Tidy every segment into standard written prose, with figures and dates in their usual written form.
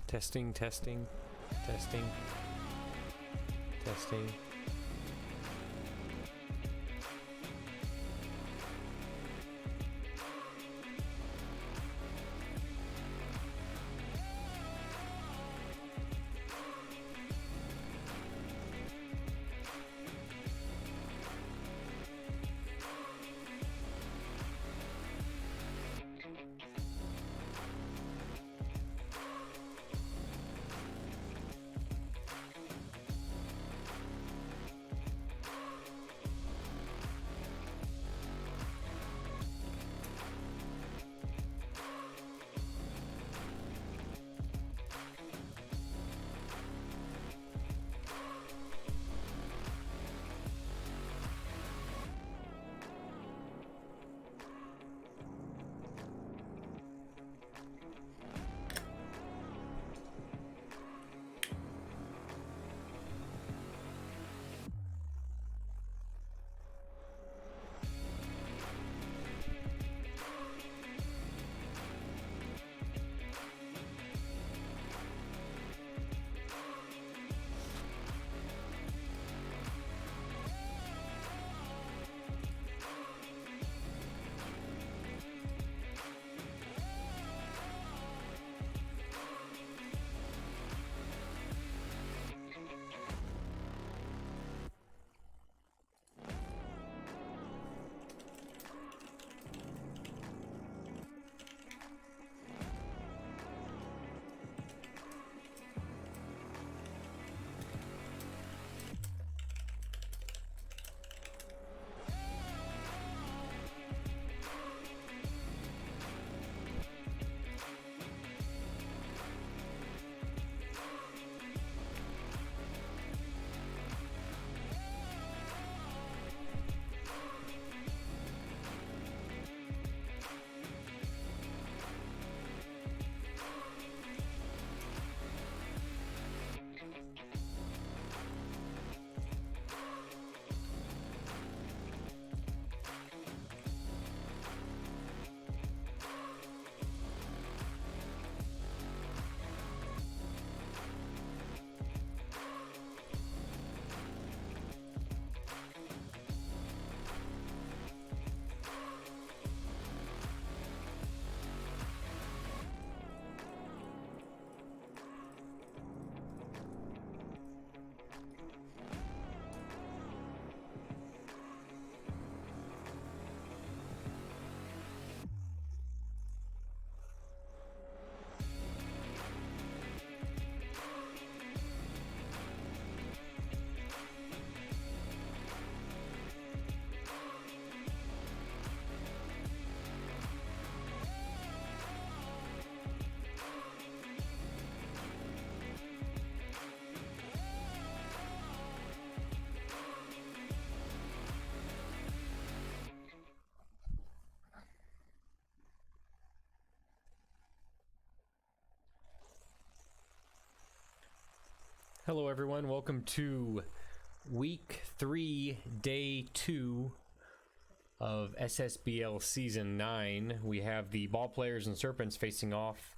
Testing, testing, testing, testing. Hello everyone, welcome to week 3, day 2 of Ssbl season 9. We have the ball players and Serpents facing off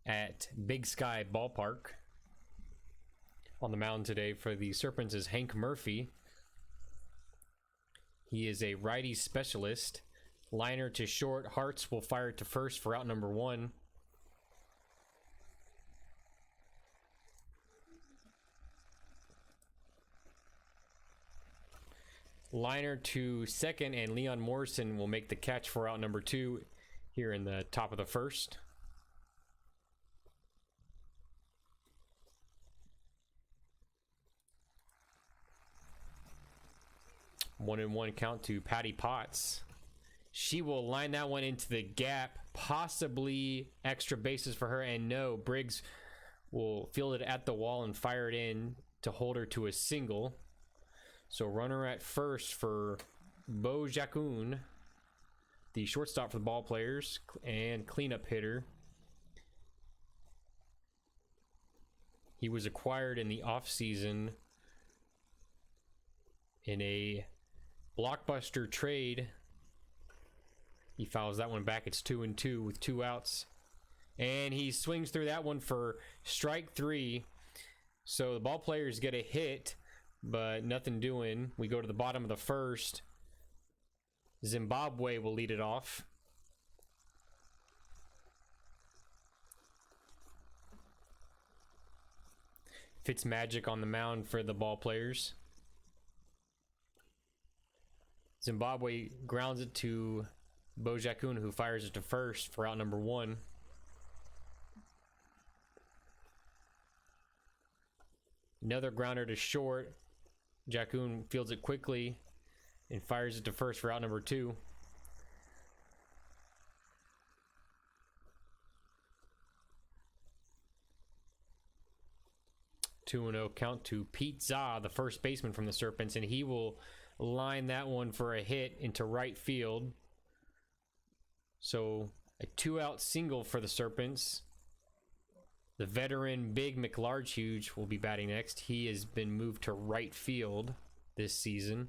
at Big Sky Ballpark. On the mound today for the Serpents is Hank Murphy. He is a righty specialist. Liner to short, Hearts will fire to first for out number 1. Liner to second, and Leon Morrison will make the catch for out number 2 here in the top of the first. One and one count to Patty Potts. She will line that one into the gap, possibly extra bases for her, and no, Briggs will field it at the wall and fire it in to hold her to a single. So runner at first for Bo Jacun, the shortstop for the ball players and cleanup hitter. He was acquired in the offseason in a blockbuster trade. He fouls that one back. It's 2-2 with 2 outs. And he swings through that one for strike 3. So the ball players get a hit, but nothing doing. We go to the bottom of the first. Zimbabwe will lead it off. Fitzmagic on the mound for the ball players. Zimbabwe grounds it to Bojakun, who fires it to first for out number 1. Another grounder to short. Jakun fields it quickly and fires it to first for out number 2. Two and 0 count to Pete Za, the first baseman from the Serpents, and he will line that one for a hit into right field. So a 2-out single for the Serpents. The veteran Big McLarge will be batting next. He has been moved to right field this season.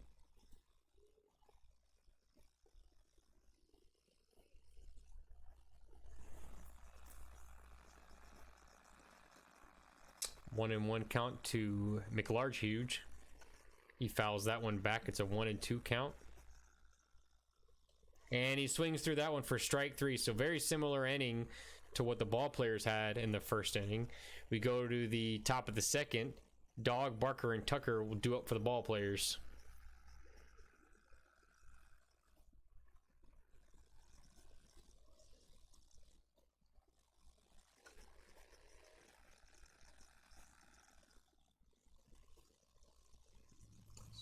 One and 1 count to McLarge. He fouls that one back. It's a 1 and 2 count. And he swings through that one for strike 3. So very similar inning to what the ball players had in the first inning. We go to the top of the second. Dog, Barker, and Tucker will do up for the ball players.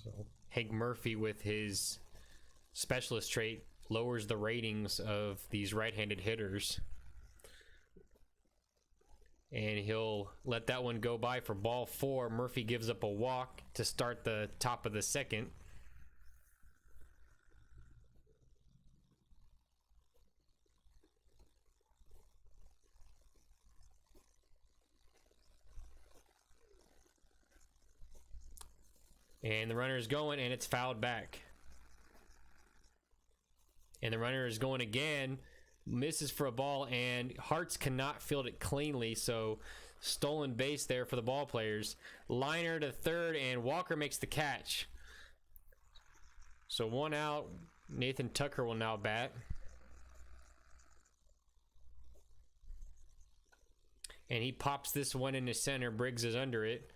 So Hank Murphy, with his specialist trait, lowers the ratings of these right-handed hitters. And he'll let that one go by for ball 4. Murphy gives up a walk to start the top of the second. And the runner is going, and it's fouled back. And the runner is going again. Misses for a ball, and Hartz cannot field it cleanly, so stolen base there for the ball players. Liner to third, and Walker makes the catch. So 1 out. Nathan Tucker will now bat. And he pops this one into center. Briggs is under it,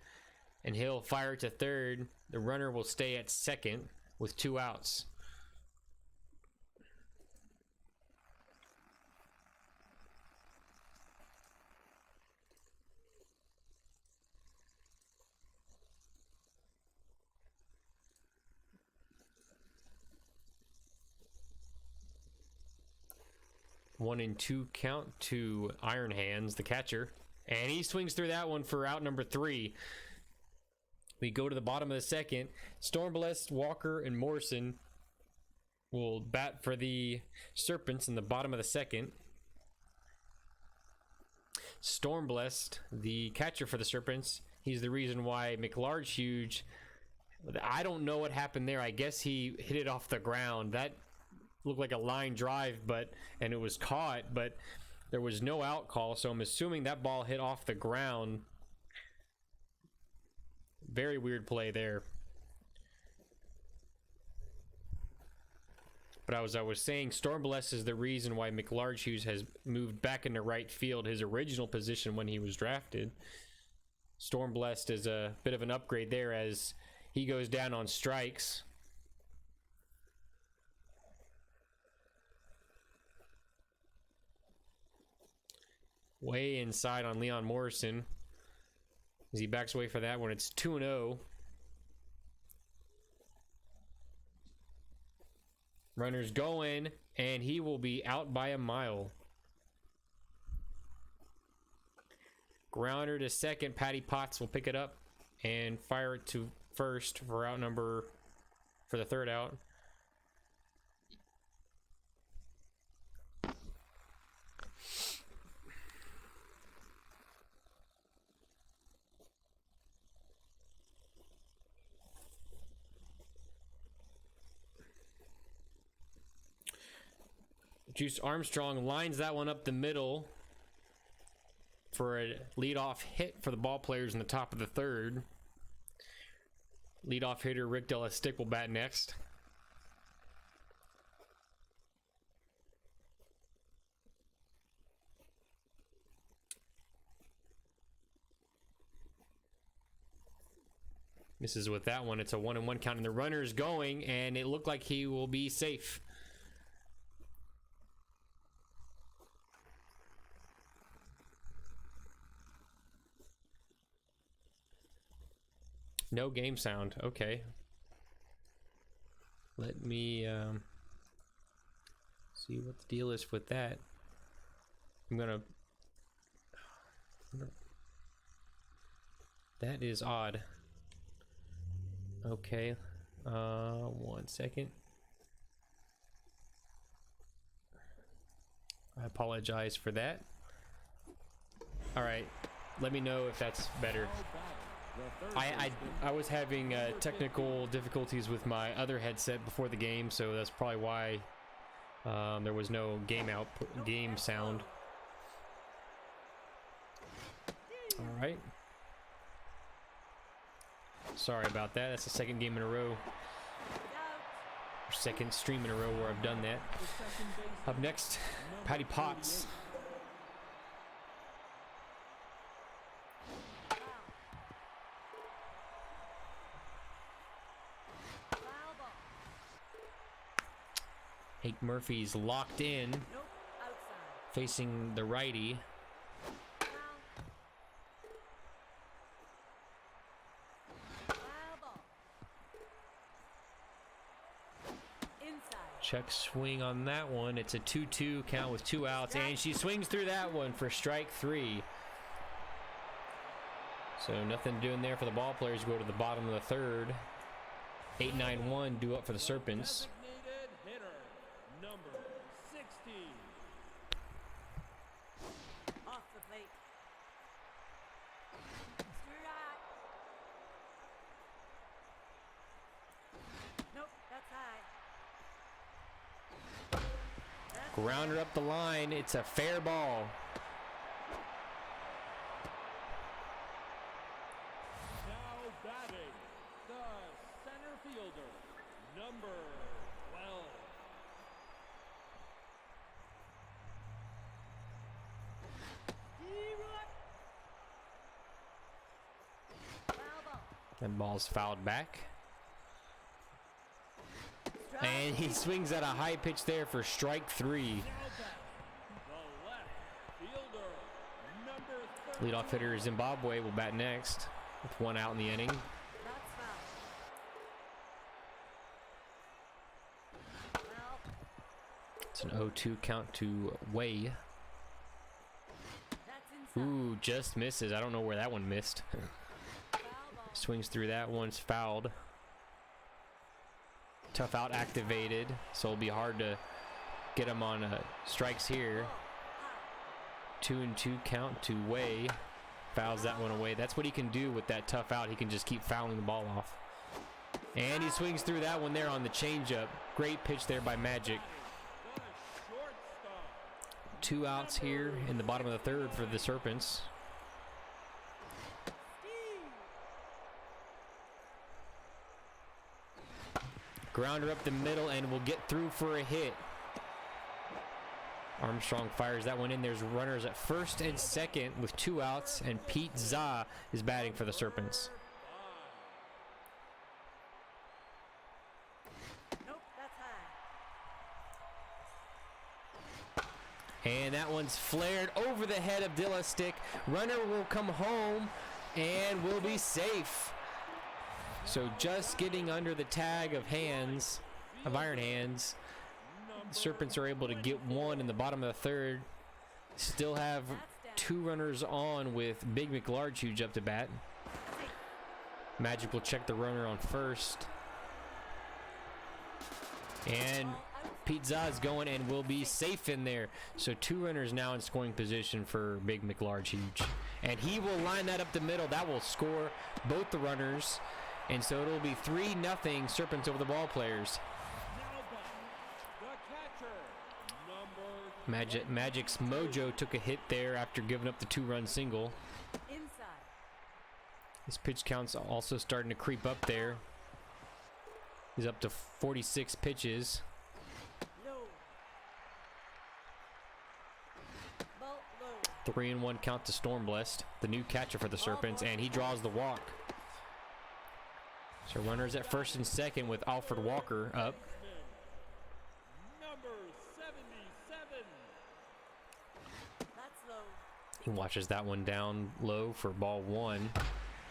and he'll fire it to third. The runner will stay at second with 2 outs. One and 2 count to Iron Hands, the catcher. And he swings through that one for out number 3. We go to the bottom of the second. Stormblessed, Walker, and Morrison will bat for the Serpents in the bottom of the second. Stormblessed, the catcher for the Serpents, he's the reason why McLarge, I don't know what happened there. I guess he hit it off the ground. That looked like a line drive, and it was caught, but there was no out call, so I'm assuming that ball hit off the ground. Very weird play there. But as I was saying, Stormblessed is the reason why McLarge has moved back into right field, his original position when he was drafted. Stormblessed is a bit of an upgrade there as he goes down on strikes. Way inside on Leon Morrison as he backs away for that one. It's 2-0. Runner's going, and he will be out by a mile. Grounder to second. Patty Potts will pick it up and fire it to first for the third out. Juice Armstrong lines that one up the middle for a leadoff hit for the ball players in the top of the third. Leadoff hitter Rick Stick will bat next. Misses with that one. It's a 1-1 count, and the runner's going, and it looked like he will be safe. No game sound. Okay. Let me see what the deal is with that. That is odd. Okay, 1 second. I apologize for that. All right, let me know if that's better. I was having technical difficulties with my other headset before the game, so that's probably why there was no game sound. All right. Sorry about that. That's the second game in a row. Or second stream in a row where I've done that. Up next, Patty Potts. Hank Murphy's locked in, facing the righty. Check swing on that one. It's a 2-2 count with 2 outs, and she swings through that one for strike 3. So nothing doing there for the ball players. Go to the bottom of the third. 8-9-1 due up for the Serpents. Number 60. Off the plate. Nope, that's high. Grounder up the line. It's a fair ball. Now batting, the center fielder, number 12. That ball's fouled back. And he swings at a high pitch there for strike 3. Leadoff hitter Zimbabwe will bat next with 1 out in the inning. It's an 0-2 count to Way. Ooh, just misses. I don't know where that one missed. Swings through that one's fouled. Tough out activated, so it'll be hard to get him on strikes here. 2-2 count to Way. Fouls that one away. That's what he can do with that tough out. He can just keep fouling the ball off. And he swings through that one there on the changeup. Great pitch there by Magic. 2 outs here in the bottom of the third for the Serpents. Grounder up the middle and will get through for a hit. Armstrong fires that one in. There's runners at first and second with 2 outs, and Pete Za is batting for the Serpents. Nope, that's high. And that one's flared over the head of Stick. Runner will come home and will be safe. So just getting under the tag of Iron Hands. The Serpents are able to get 1 in the bottom of the third. Still have 2 runners on with Big McLarge huge up to bat. Magic will check the runner on first. And Pete Za's going and will be safe in there. So 2 runners now in scoring position for Big McLarge huge. And he will line that up the middle. That will score both the runners. And so it'll be 3-0 Serpents over the ball players. Now back, the catcher, number Magic's mojo took a hit there after giving up the 2-run single. Inside. His pitch count's also starting to creep up there. He's up to 46 pitches. Low. Ball low. 3-1 count to Stormblessed, the new catcher for the Serpents, and he draws the walk. So runners at first and second with Alfred Walker up. Number 77. That's low. He watches that one down low for ball 1.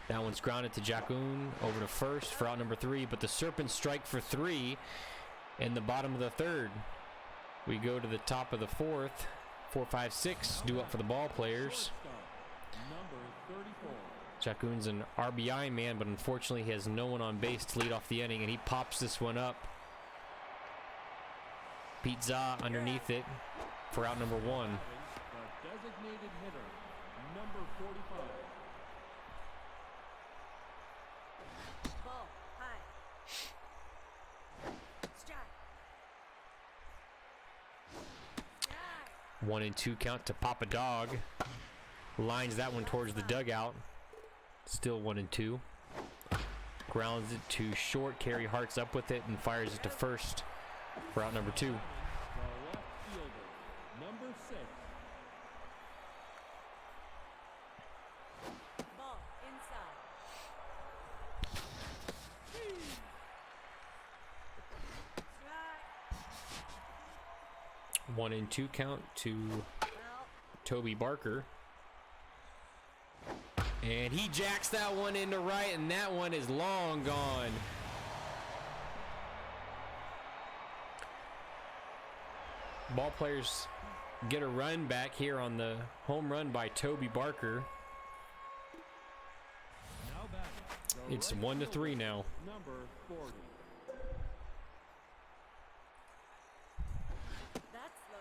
That one's grounded to Jacoon over to first for out number 3, but the Serpents strike for 3 in the bottom of the 3rd. We go to the top of the 4th. 4, 5, 6 due up for the ball players. Number 34. Jacoon's an RBI man, but unfortunately he has no one on base to lead off the inning, and he pops this one up. Pete Za underneath it for out number 1. The designated hitter, number 45. Ball high. Strike. Strike. 1-2 count to Papa Dog. Lines that one towards the dugout. Still 1-2. Grounds it to short. Carey Hart's up with it and fires it to first for out number 2. The left fielder, number 6. Ball inside. 1-2 count to Out. Toby Barker. And he jacks that one into right, and that one is long gone. Ball players get a run back here on the home run by Toby Barker. Now batting, the It's right 1-3 fielder, now. Number 40. That's low.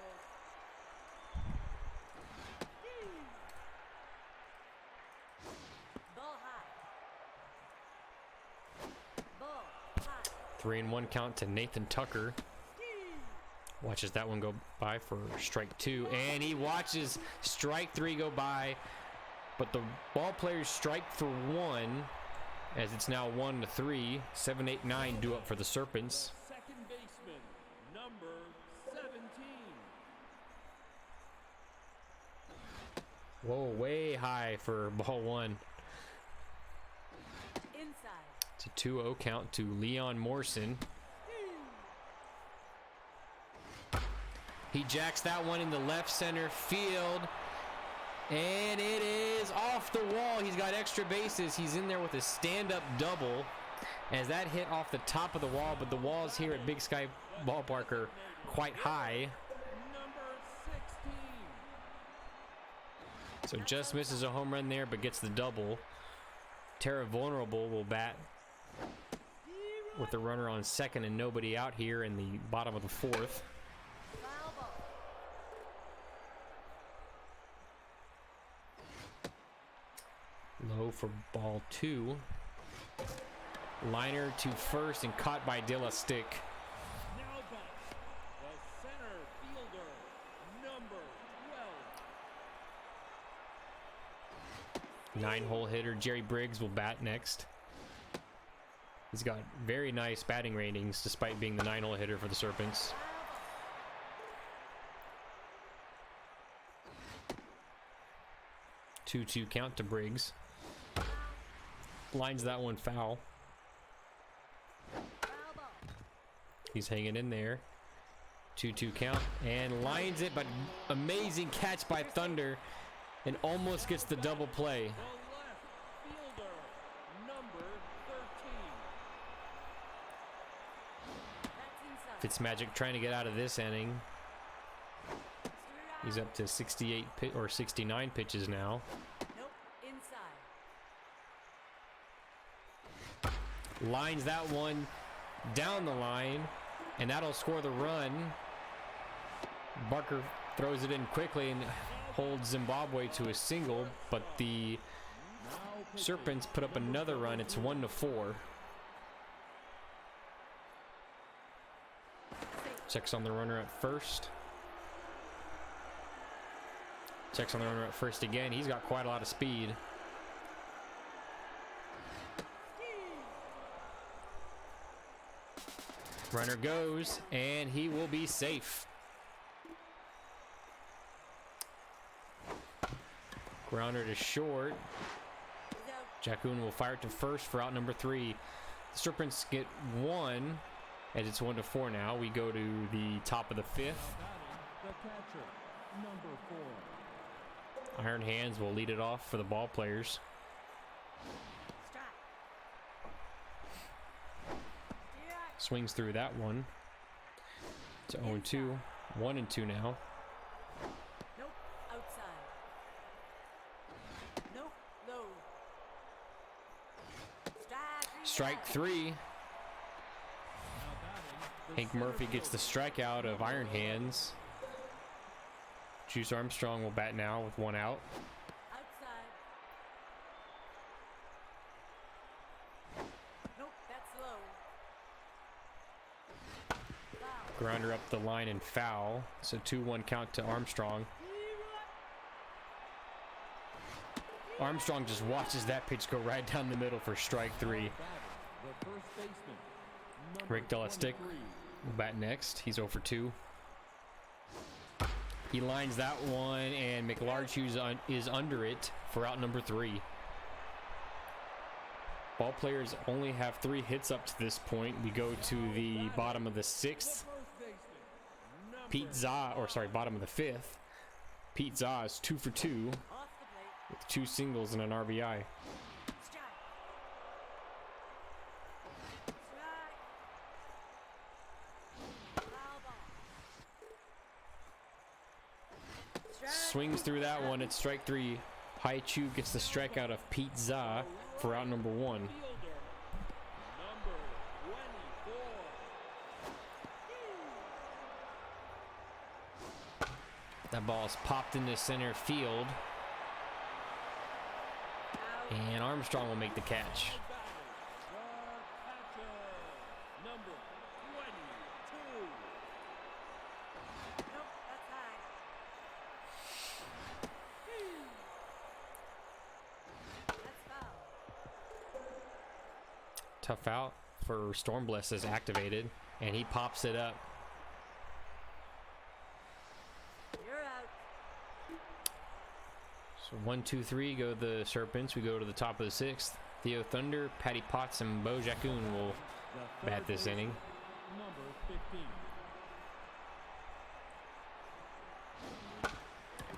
Ball high. Ball high. 3-1 count to Nathan Tucker. Watches that one go by for strike 2, and he watches strike 3 go by, but the ball players strike for 1 as it's now 1-3. 7, 8, 9 due up for the Serpents. Second baseman, number 17. Whoa, way high for ball 1. Inside. It's a 2-0 count to Leon Morrison. He jacks that one in the left center field, and it is off the wall. He's got extra bases. He's in there with a stand-up double as that hit off the top of the wall, but the walls here at Big Sky Ballpark are quite high. Number 16. So just misses a home run there, but gets the double. Terra Vulnerable will bat with the runner on second and nobody out here in the bottom of the 4th. Foul ball. Low for ball 2. Liner to first and caught by De La Stick. Now back, the center fielder, number 12. 9-hole hitter Jerry Briggs will bat next. He's got very nice batting ratings despite being the 9-hole hitter for the Serpents. 2-2 count to Briggs. Lines that one foul. Foul ball. He's hanging in there. 2-2 count and lines it, but amazing catch by Thunder and almost gets the double play. The left fielder, number 13. That's inside. Fitzmagic trying to get out of this inning. He's up to 68 or 69 pitches now. Nope, inside. Lines that one down the line, and that'll score the run. Barker throws it in quickly and holds Zimbabwe to a single, but the Serpents put up another run. It's 1-4. Checks on the runner at first. Checks on the runner at first again. He's got quite a lot of speed. Runner goes, and he will be safe. Grounder to short. Jackoon will fire it to first for out number 3. The Serpents get 1, as it's 1-4 now. We go to the top of the 5th. The catcher, number 4. Iron Hands will lead it off for the ball players. Swings through that one. To 0-2. 1-2 now. Nope, outside. Nope, low. Strike 3. Hank Murphy gets the strikeout of Iron Hands. Juice Armstrong will bat now with 1 out. Outside. Nope, that's low. Foul. Grounder up the line and foul. So 2-1 count to Armstrong. Armstrong just watches that pitch go right down the middle for strike 3. The first baseman, Rick Delastick will bat next. He's 0-2. He lines that one, and McLarge is under it for out number 3. Ball players only have 3 hits up to this point. We go to the bottom of the 6th. Bottom of the 5th. Pete Zaw is 2 for 2 Off the plate. with 2 singles and an RBI. Strike. Strike. Foul ball. Strike. Swings through that one. It's strike 3. Hai Chu gets the strikeout of Pete Zaw for out number 1. Fielder, number 24. That ball is popped into center field, and Armstrong will make the catch. The catcher, number 22. Nope, that's high. That's foul. Tough out for Stormbliss is activated, and he pops it up. You're out. So 1, 2, 3 go the Serpents. We go to the top of the 6th. Theo Thunder, Patty Potts, and Bo Jackoon will The bat third this inning. baseman, number 15.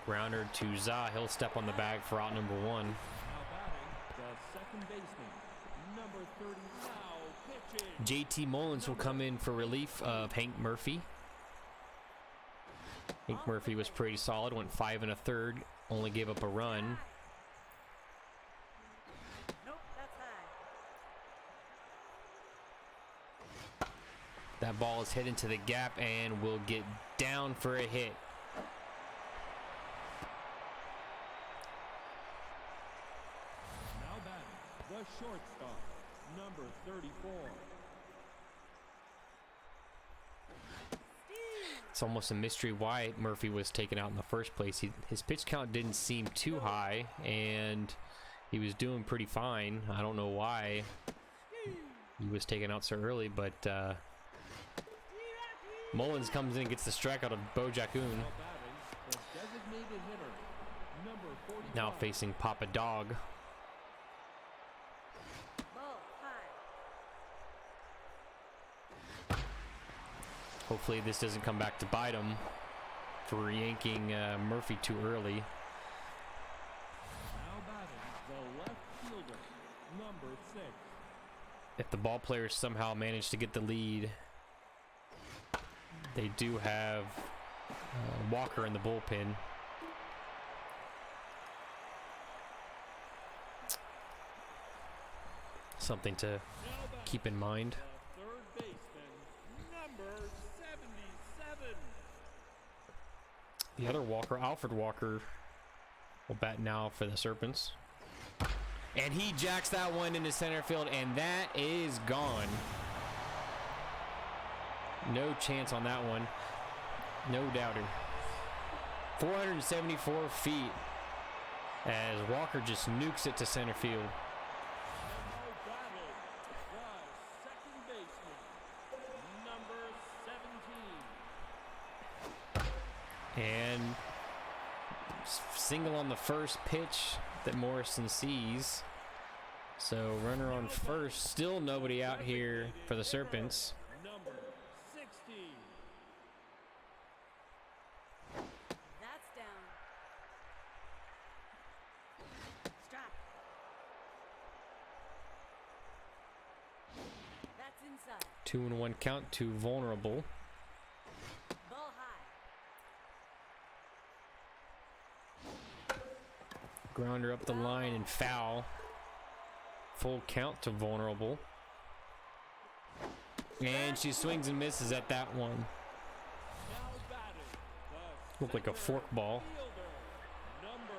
Grounder to Zaw. He'll step on the bag for out number 1. Now batting, the second baseman, number 30. Now pitching. JT Mullins will come in for relief of Hank Murphy. Hank Murphy was pretty solid, went 5 1/3, only gave up a run. Nope, that's high. That ball is hit into the gap and will get down for a hit. Now batting, the shortstop, number 34. It's almost a mystery why Murphy was taken out in the first place. His pitch count didn't seem too high, and he was doing pretty fine. I don't know why he was taken out so early, but Mullins comes in and gets the strikeout of Bo Jackoon. Now batting, the designated hitter, number 45. Now facing Papa Dog. Ball high. Hopefully this doesn't come back to bite him for yanking Murphy too early. Now batting, the left fielder, number 6. If the ball players somehow manage to get the lead, they do have Walker in the bullpen. Something to keep in mind. The third baseman, number 77. The other Walker, Alfred Walker, will bat now for the Serpents. And he jacks that one into center field, and that is gone. No chance on that one. No doubter. 474 feet as Walker just nukes it to center field. Now batting, the second baseman, number 17. And single on the first pitch that Morrison sees. So runner on first, still nobody out here for the Serpents. Number 60. That's down. Strike. That's inside. 2-1 count to Vulnerable. Ball high. Grounder up the line and foul. Full count to Vulnerable. And she swings and misses at that one. Now batting, the Looked like a fork ball. fielder, number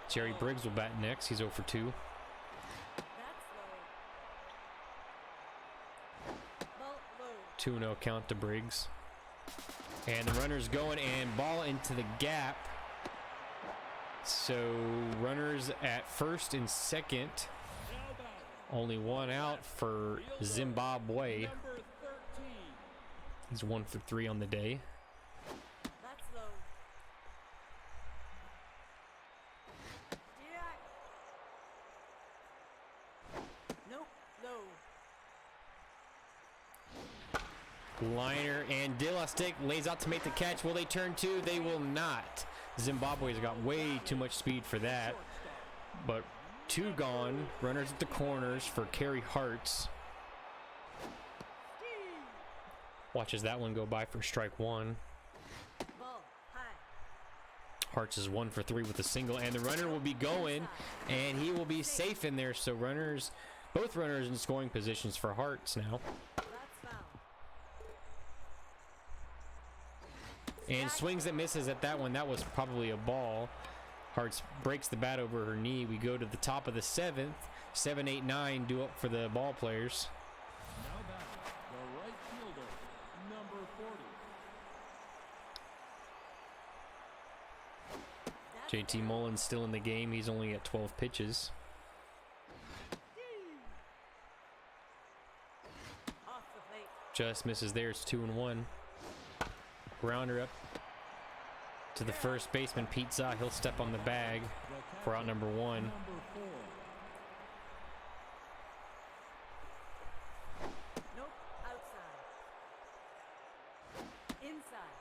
Jerry Briggs will bat next. He's 0 for 2. That's low. Ball low. 2-0 count to Briggs. And the runner's going and ball into the gap. So runners at first and second. now batting, Only one out for Zimbabwe. number 13. He's 1 for 3 on the day. That's low. Strike. Nope. Low. Liner and Dilastic lays out to make the catch. Will they turn two? They will not. Zimbabwe's got way too much speed for that. But 2 gone. Runners at the corners for Carrie Hartz. Watches that one go by for strike 1. Ball high. Hartz is 1 for 3 with a single, and the runner will be going, and he will be safe in there. So runners, both runners in scoring positions for Hartz now. That's foul. And swings and misses at that one. That was probably a ball. Hartz breaks the bat over her knee. We go to the top of the 7th. 7, 8, 9 due up for the ball players. Now batting, the right fielder, number 40. JT Mullins still in the game. He's only at 12 pitches. Off the plate. Just misses there. It's 2-1. Grounder up to the first baseman, Pete Za. He'll step on the bag for out number 1. Number 4. Nope. Outside. Inside.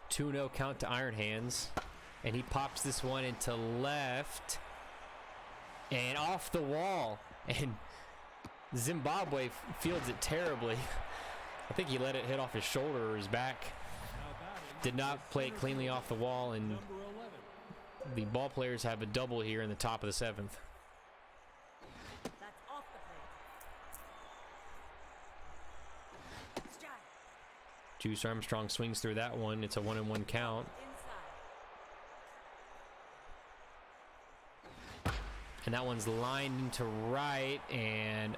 2-0 count to Iron Hands. And he pops this one into left. And off the wall. And Zimbabwe fields it terribly. I think he let it hit off his shoulder or his back. Now batting, Did not play it cleanly off the wall, and number 11. the ball players have a double here in the top of the 7th. That's off the plate. Strike. Juice Armstrong swings through that one. It's a 1-1 count. Inside. And that one's lined into right, and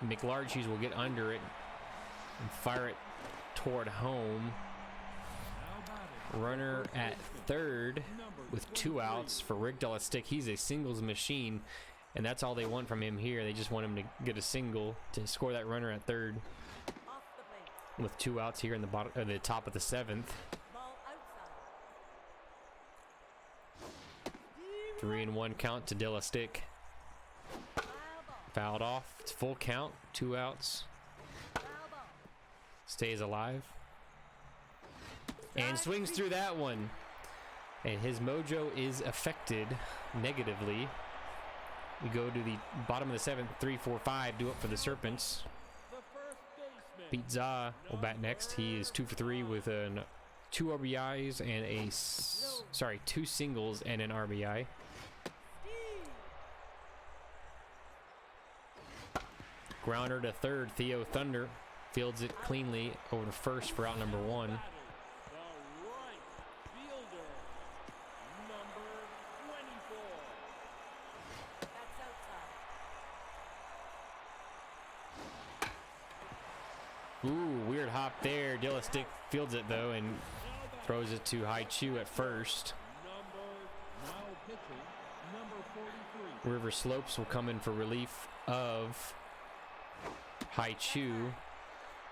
McLarchies will get under it and fire it toward home. Now batting, Runner at third with 2 outs for Rick Dilastic. He's a singles machine, and that's all they want from him here. They just want him to get a single to score that runner at third Off the plate. with 2 outs here in the bottom, the top of the 7th. Ball outside. 3-1 count to Dilastic. Foul ball. Fouled off. It's full count. 2 outs. Foul ball. Stays alive. And swings through that one. And his mojo is affected negatively. We go to the bottom of the 7th. 3, 4, 5 due up for the Serpents. the first baseman, Pete Za will bat next. He is 2 for 3 with 2 RBIs and 2 singles and an RBI. Grounder to third. Theo Thunder fields it cleanly over to first for out number 1. batting, the right fielder, number 24. That's outside. Ooh, weird hop there. Dilastic fields it though and throws it to Hai Chu at first. pitching, number 43. River Slopes will come in for relief of Hai Chu.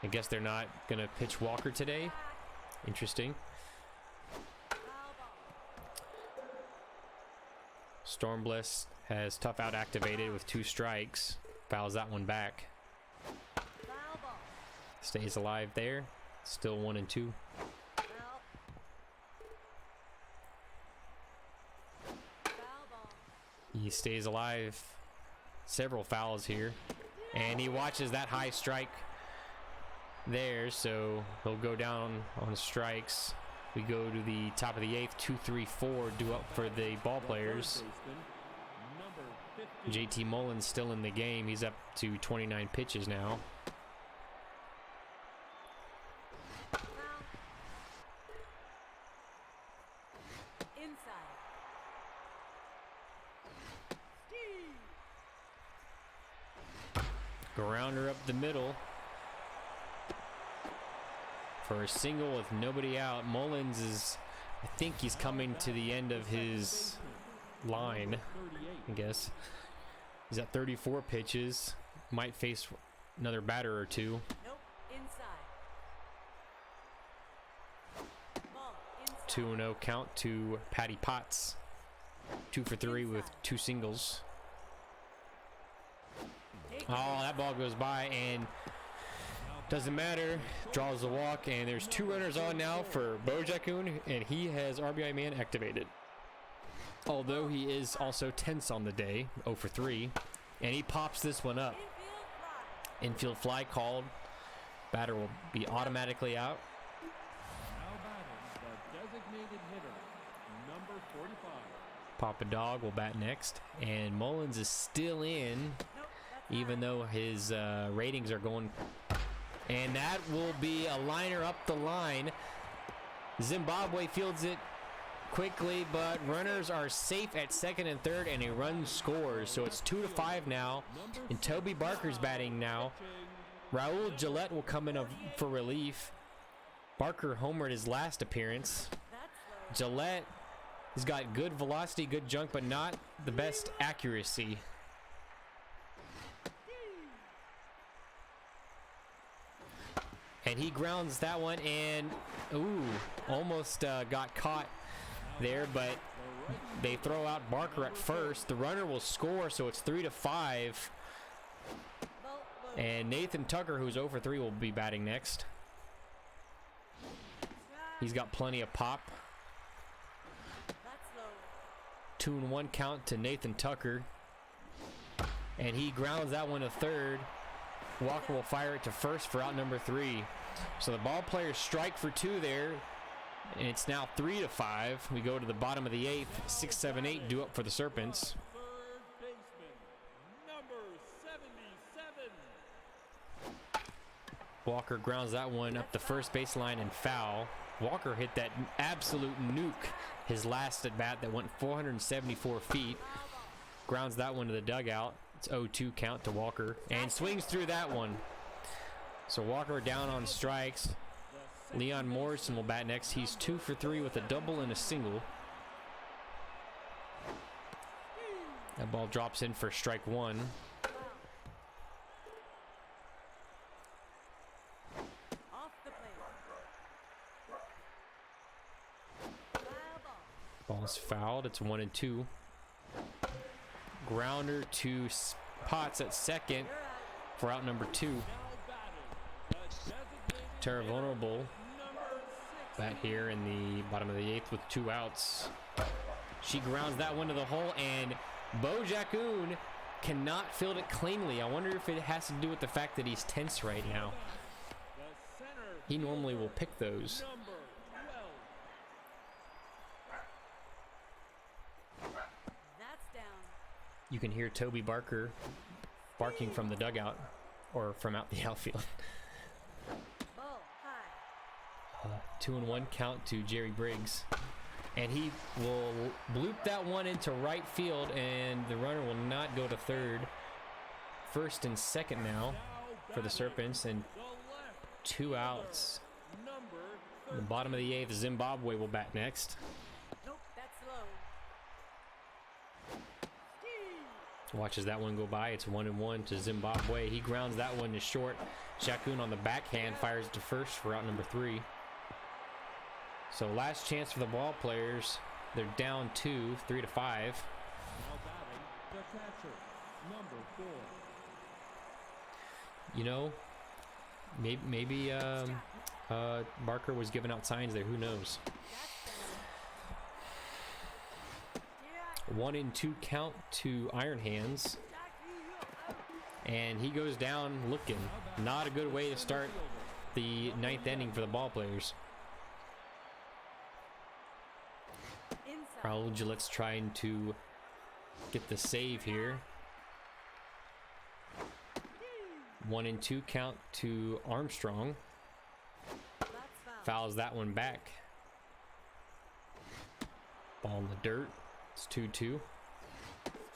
I guess they're not going to pitch Walker today. Interesting. Foul ball. Stormbliss has Tough Out activated with 2 strikes. Fouls that one back. Foul ball. Stays alive there. Still 1 and 2. Foul. Foul ball. He stays alive. Several fouls here. And he watches that high strike there, so he'll go down on strikes. We go to the top of the 8th, 2, 3, 4, due up for the ball players. Number 50. JT Mullins still in the game. He's up to 29 pitches now. Foul. Inside. Grounder up the middle for a single with nobody out. Mullins is, I think he's coming to the end of his line, I guess. He's at 34 pitches. Might face another batter or two. Nope. Inside. Ball. Inside. 2-0 count to Patty Potts. 2 for 3 with 2 singles. Oh, that ball goes by and doesn't matter. Draws the walk, and there's 2 runners on now for Bojackun, and he has RBI man activated. Although he is also tense on the day, 0 for 3, and he pops this one up. Infield fly. Infield fly called. Batter will be automatically out. Now batting, the designated hitter, number 45. Papa Dog will bat next, and Mullins is still in, Nope. That's even though his ratings are going. And that will be a liner up the line. Zimbabwe fields it quickly, but runners are safe at second and third, and a run scores. So it's 2-5 now, and Toby Barker's batting now. Raul Gillette will come in for relief. Barker homered his last appearance. That's low. Gillette has got good velocity, good junk, but not the best accuracy. And he grounds that one, and almost got caught there, but they throw out Barker at first. The runner will score, so it's 3-5. Ball. Low. And Nathan Tucker, who's 0 for 3, will be batting next. He's got plenty of pop. That's low. 2-1 count to Nathan Tucker. And he grounds that one to third. Walker will fire it to first for out number 3. So the ball players strike for 2 there. And it's now 3-5. We go to the bottom of the 8th. 6, 7, 8 due up for the Serpents. Third baseman, number 77. Walker grounds that one up the first baseline and foul. Walker hit that absolute nuke his last at bat that went 474 feet. Grounds that one to the dugout. It's 0-2 count to Walker and swings through that one. So Walker down on strikes. Leon Morrison will bat next. He's 2 for 3 with a double and a single. That ball drops in for strike 1. Off the plate. Foul ball. Ball's fouled. It's 1-2. Grounder to Potts at second You're out. for out number 2. Now batting, the designated Terra hitter, Vulnerable number 6. bat here in the bottom of the 8th with 2 outs. She grounds that one to the hole, and Bojackun cannot field it cleanly. I wonder if it has to do with the fact that he's tense right now. The center He normally will pick those. number 12. That's down. You can hear Toby Barker barking from the dugout or from out the outfield. Ball. High. 2-1 count to Jerry Briggs. And he will bloop that one into right field, and the runner will not go to third. First and second now for the Serpents, and The left 2 outs. number In the bottom of the 8th, Zimbabwe will bat next. Nope. That's low. Watches that one go by. It's 1-1 to Zimbabwe. He grounds that one to short. Shakun on the backhand fires to first for out number 3. So last chance for the ball players. They're down 2, 3-5. Now batting, the catcher, number 4. You know, maybe Barker was giving out signs there. Who knows? 1-2 count to Iron Hands. And he goes down looking. Not a good way to start the 9th inning for the ball players. Raul Gillette's trying to get the save here. 1-2 count to Armstrong. Fouls that one back. Ball in the dirt. It's 2-2.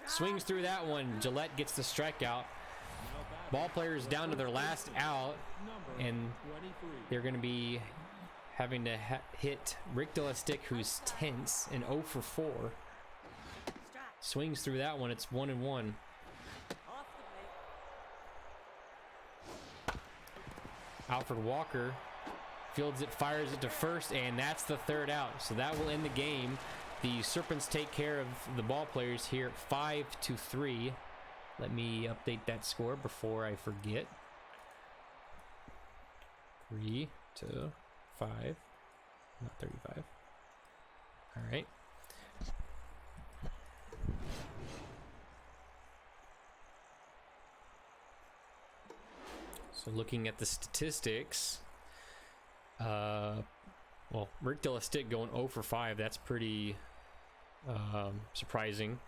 Swings through that one. Gillette gets the strikeout. Ball players down to their last out, and they're going to be having to hit Rick Stick, who's tense and 0 for 4. Swings through that one. It's 1-1. Alfred Walker fields it, fires it to first, and that's the 3rd out. So that will end the game. The Serpents take care of the ball players here, 5-3. Let me update that score before I forget. 3-5, not 35. All right. So looking at the statistics, well, Rick Stick going 0 for 5. That's pretty surprising.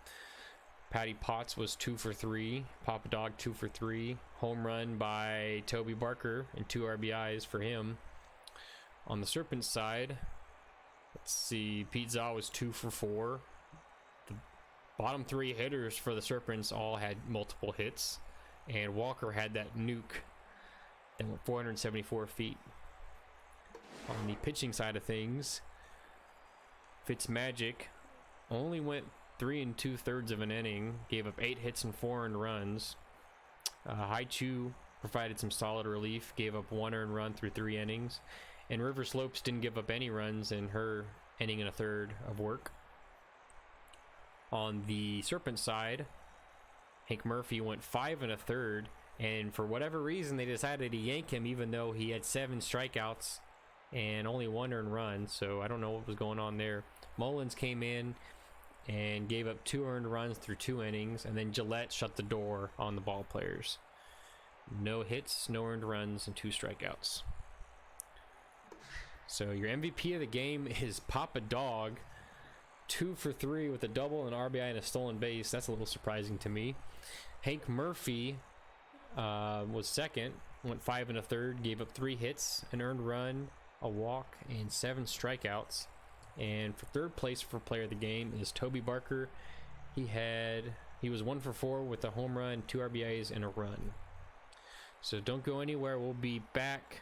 Patty Potts was 2 for 3. Papa Dog 2 for 3. Home run by Toby Barker and 2 RBIs for him. On the Serpents side, let's see, Pete Zaw was 2 for 4. The bottom 3 hitters for the Serpents all had multiple hits, and Walker had that nuke that went 474 feet. On the pitching side of things, Fitzmagic only went 3 2/3 of an inning, gave up 8 hits and 4 earned runs. Haichu provided some solid relief, gave up 1 earned run through 3 innings. And River Slopes didn't give up any runs in her inning and a third of work. On the Serpent side, Hank Murphy went 5 1/3, and for whatever reason they decided to yank him even though he had 7 strikeouts and only 1 earned run, so I don't know what was going on there. Mullins came in and gave up 2 earned runs through 2 innings, and then Gillette shut the door on the ball players. No hits, no earned runs, and 2 strikeouts. So your MVP of the game is Papa Dog, 2 for 3 with a double, an RBI, and a stolen base. That's a little surprising to me. Hank Murphy was second, went 5 1/3, gave up 3 hits, an earned run, a walk, and 7 strikeouts. And for third place for player of the game is Toby Barker. He was 1 for 4 with a home run, 2 RBIs, and a run. So don't go anywhere. We'll be back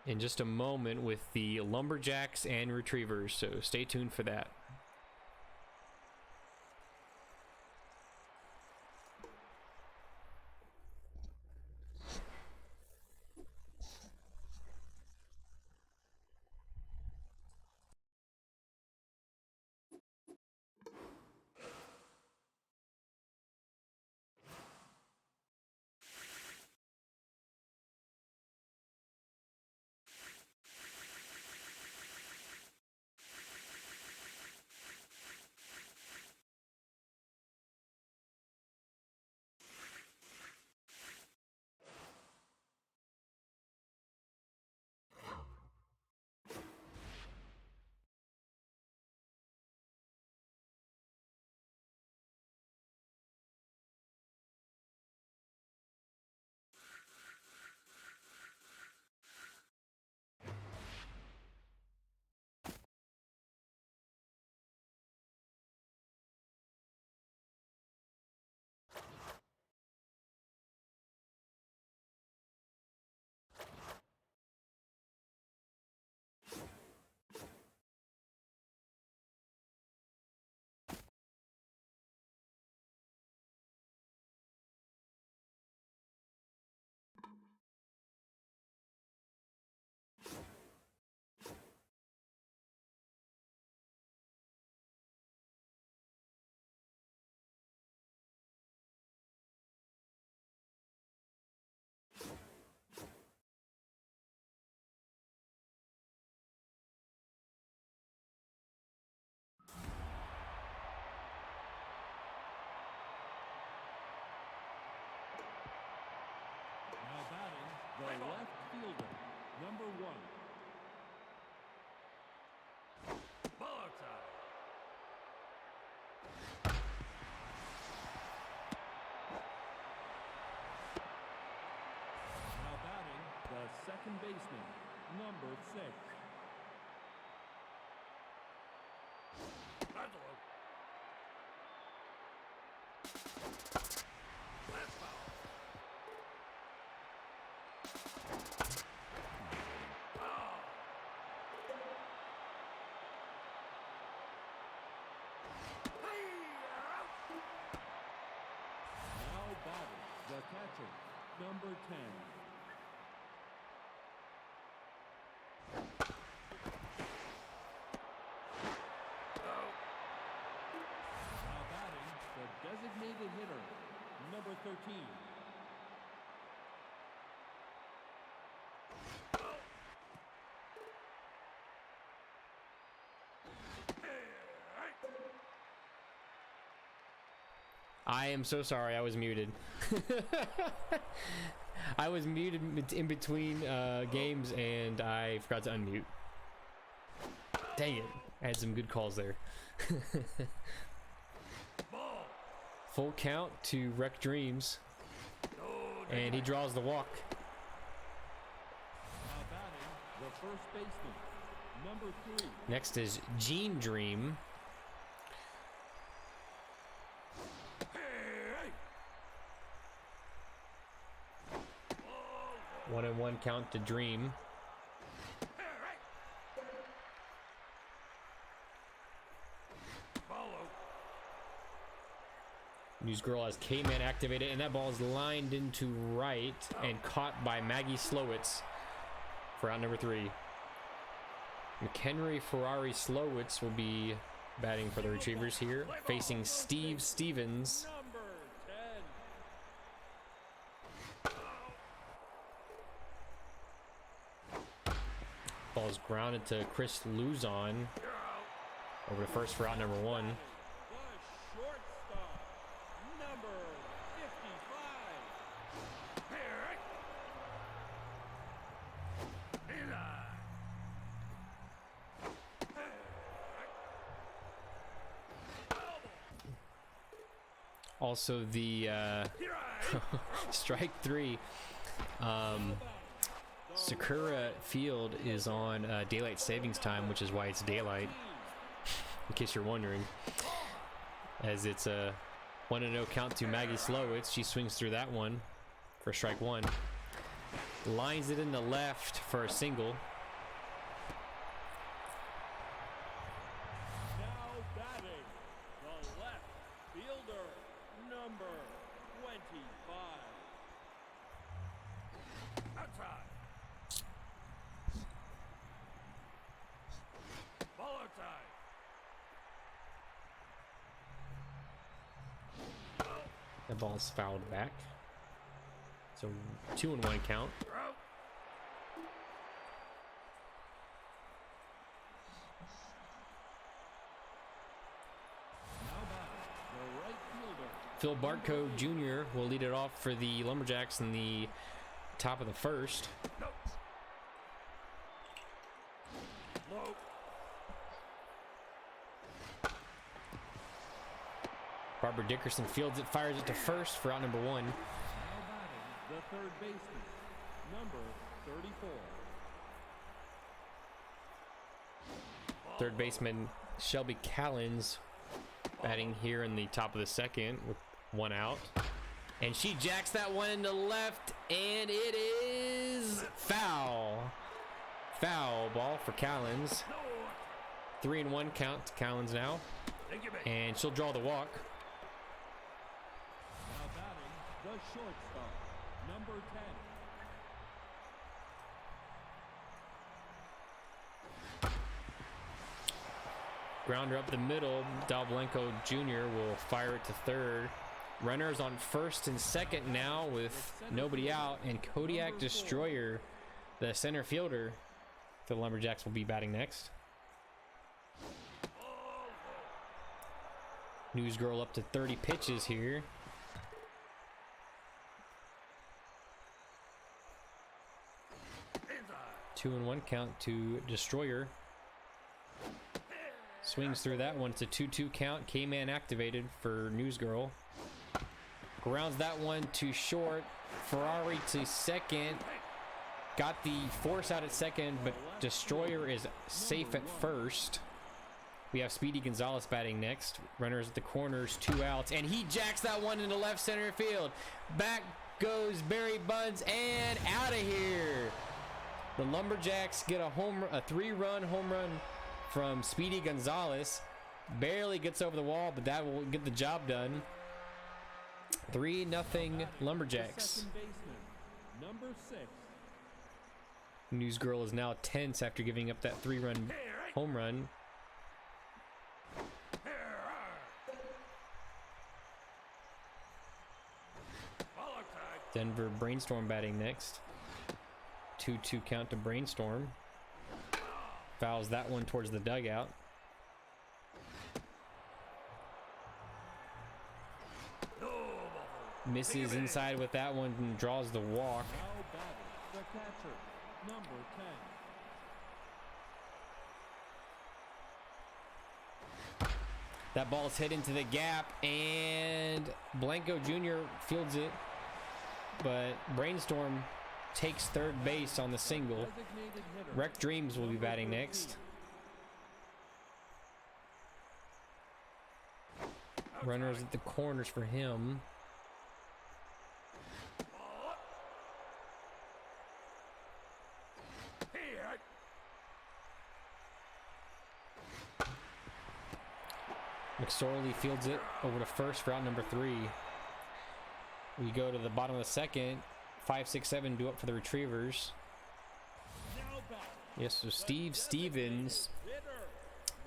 in just a moment with the Lumberjacks and Retrievers. So stay tuned for that. left fielder, number 1. Ball outside. Now batting, the second baseman, number 6. That's a low. That's foul. Now batting, the catcher, number 10. Now batting, the designated hitter, number 13. I am so sorry, I was muted. I was muted in between games and I forgot to unmute. Dang it, I had some good calls there. Full count to Wreck Dreams. And he draws the walk. Now batting, the first baseman, number 3. Next is Gene Dream. One and one count to Dream. News Girl has K-Man activated, and that ball is lined into right and caught by Maggie Slowitz for out number 3. McHenry Ferrari Slowitz will be batting for the Retrievers here, facing Steve Stevens. Number 10. Ball's grounded to Chris Luzon over to first for out number 1. The shortstop, number 55. Also the strike 3. Sakura Field is on daylight savings time, which is why it's daylight, in case you're wondering, as it's a 1-0 count to Maggie Slowitz. She swings through that one for strike 1, lines it in the left for a single. Now batting, the left fielder, number 25. Outside. Ball outside. That ball's fouled back, so 2-1 count. Phil Bartko Jr. will lead it off for the Lumberjacks in the top of the first. Barbara Dickerson fields it, fires it to first for out number 1. Now batting, the third baseman, number 34. Third baseman Shelby Callens batting here in the top of the second with 1 out. And she jacks that one into left, and it is foul. Foul ball for Callens. 3-1 count to Callens now. And she'll draw the walk. Now batting, the shortstop, number 10. Grounder up the middle. Dalblanco Jr. will fire it to third. Runners on first and second now with nobody out. And Kodiak Destroyer, the center fielder for the Lumberjacks, will be batting next. News Girl up to 30 pitches here. 2-1 count to Destroyer. Swings through that one. It's a 2-2 count. K-Man activated for Newsgirl. Grounds that one to short. Ferrari to second. Got the force out at second, but Destroyer is safe at first. We have Speedy Gonzalez batting next. Runners at the corners, 2 outs, and he jacks that one into left center field. Back goes Barry Bonds, and out of here. The Lumberjacks get a 3-run home run from Speedy Gonzalez. Barely gets over the wall, but that will get the job done. 3-0 Lumberjacks. Second baseman, number 6. Newsgirl is now tense after giving up that 3-run home run. Denver Brainstorm batting next. 2-2 count to Brainstorm. Fouls that one towards the dugout. Misses inside with that one and draws the walk. Now batting, the catcher, number 10. That ball's hit into the gap, and Blanco Jr. fields it, but Brainstorm takes third base on the single. Designated hitter, Wreck Dreams will be batting next. Runners at the corners for him. McSorley fields it over to first for out number 3. We go to the bottom of the second. 5, 6, 7 due up for the Retrievers. now batting, Yes, so Steve Stevens,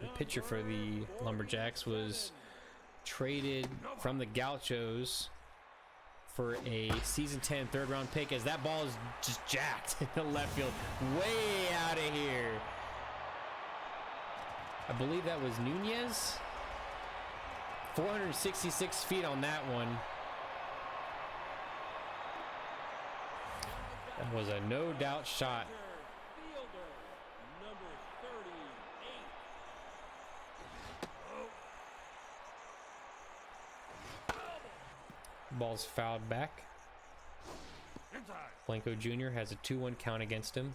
the pitcher for the Lumberjacks, was traded from the Gauchos for a season 10 third-round pick, as that ball is just jacked in the left field, way out of here. I believe that was Nunez. 466 feet on that one. That was a no-doubt shot. fielder, number 38. Ball's fouled back. Blanco Jr. has a 2-1 count against him.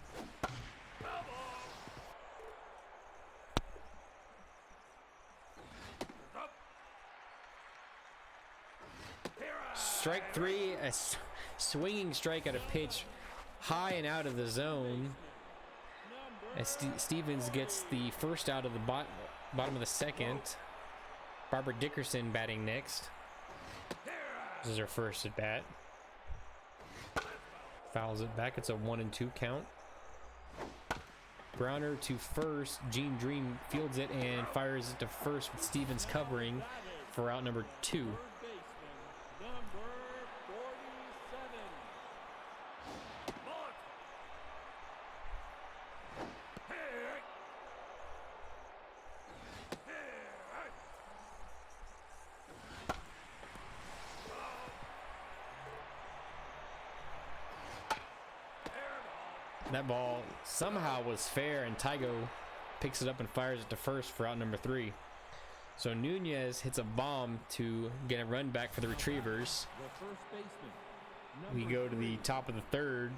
Strike 3, a swinging strike at a pitch high and out of the zone. As Stevens gets the first out of the bottom of the second. Barbara Dickerson batting next. This is her first at bat. Fouls it back. It's a 1-2 count. Grounder to first. Gene Dream fields it and fires it to first with Stevens covering for out number 2. Third baseman, number 47. That ball somehow was fair, and Tygo picks it up and fires it to first for out number 3. So Nunez hits a bomb to get a run back for the Retrievers. The first baseman, We number go to the top of the third.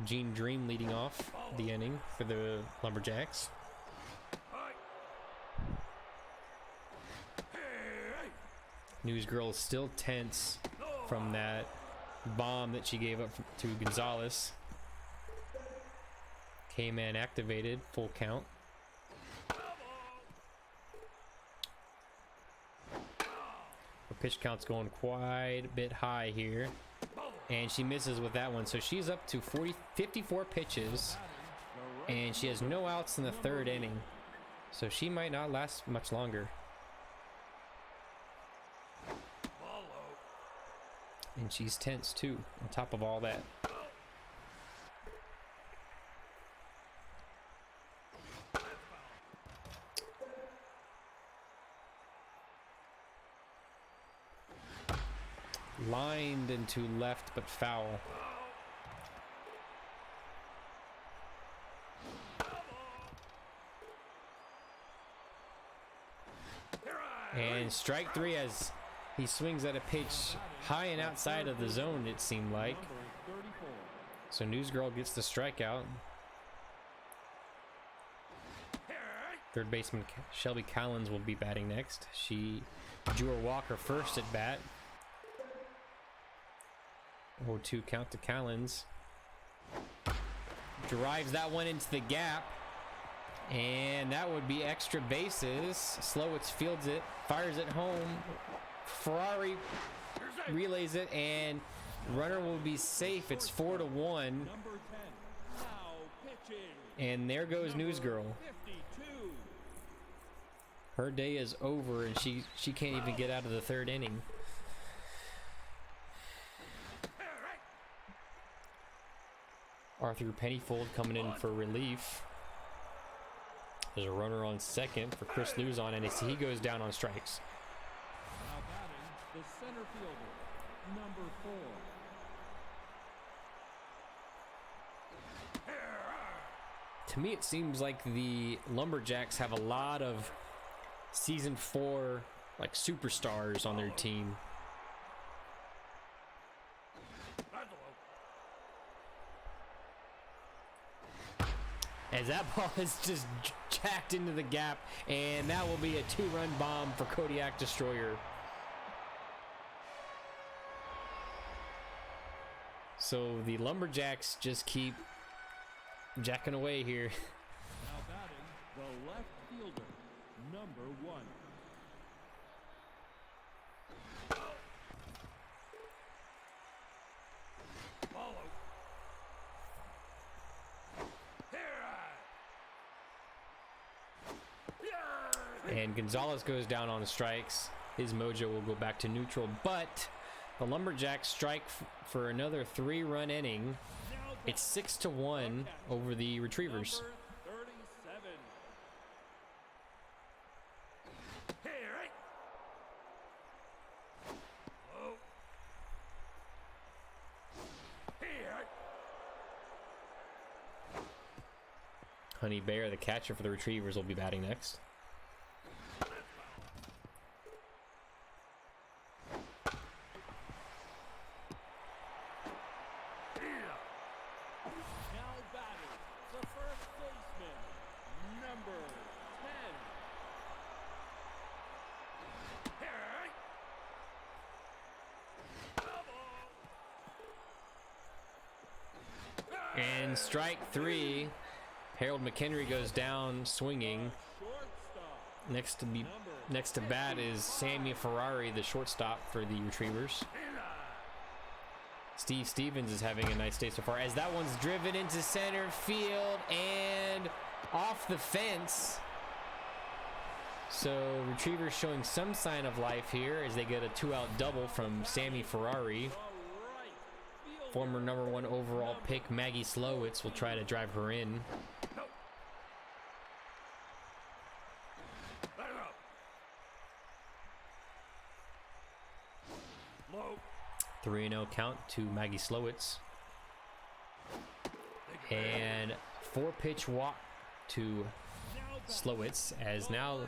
Gene Dream leading off the inning for the Lumberjacks. Newsgirl is still tense from that bomb that she gave up to Gonzalez. K-Man activated, full count. Her pitch count's going quite a bit high here. And she misses with that one. So she's up to 54 pitches. And she has no outs in the third inning. So she might not last much longer. And she's tense too, on top of all that. Lined into left, but foul. And strike 3 as he swings at a pitch high and outside of the zone, it seemed like. Number 34. So Newsgirl gets the strikeout. Third baseman Shelby Collins will be batting next. She drew her walker first at bat. 0-2 count to Collins. Drives that one into the gap. And that would be extra bases. Slowitz fields it, fires it home. Ferrari relays it, and runner will be safe. It's 4-1. Number 10. Now pitching. And there goes Newsgirl. 52. Her day is over, and she can't even get out of the third inning. Arthur Pennyfold coming in for relief. There's a runner on second for Chris Luzon, and he goes down on strikes. Now batting, the center fielder, number 4. To me, it seems like the Lumberjacks have a lot of season 4 like superstars on their team. As that ball is just jacked into the gap, and that will be a 2-run bomb for Kodiak Destroyer. So the Lumberjacks just keep jacking away here. Now batting, the left fielder, number 1. And Gonzalez goes down on strikes. His mojo will go back to neutral, but the Lumberjacks strike for another 3-run inning. It's 6-1 over the Retrievers. Number 37. Honey Bear, the catcher for the Retrievers, will be batting next. Now batting, the first baseman, number 10. And strike 3. Harold McHenry goes down swinging. Shortstop, Next to bat is Sammy Ferrari, the shortstop for the Retrievers. Steve Stevens is having a nice day so far, as that one's driven into center field and off the fence. So Retrievers showing some sign of life here as they get a 2-out double from Sammy Ferrari. Former number 1 overall pick Maggie Slowitz will try to drive her in. 3-0 count to Maggie Slowitz. And 4-pitch walk to Slowitz, as now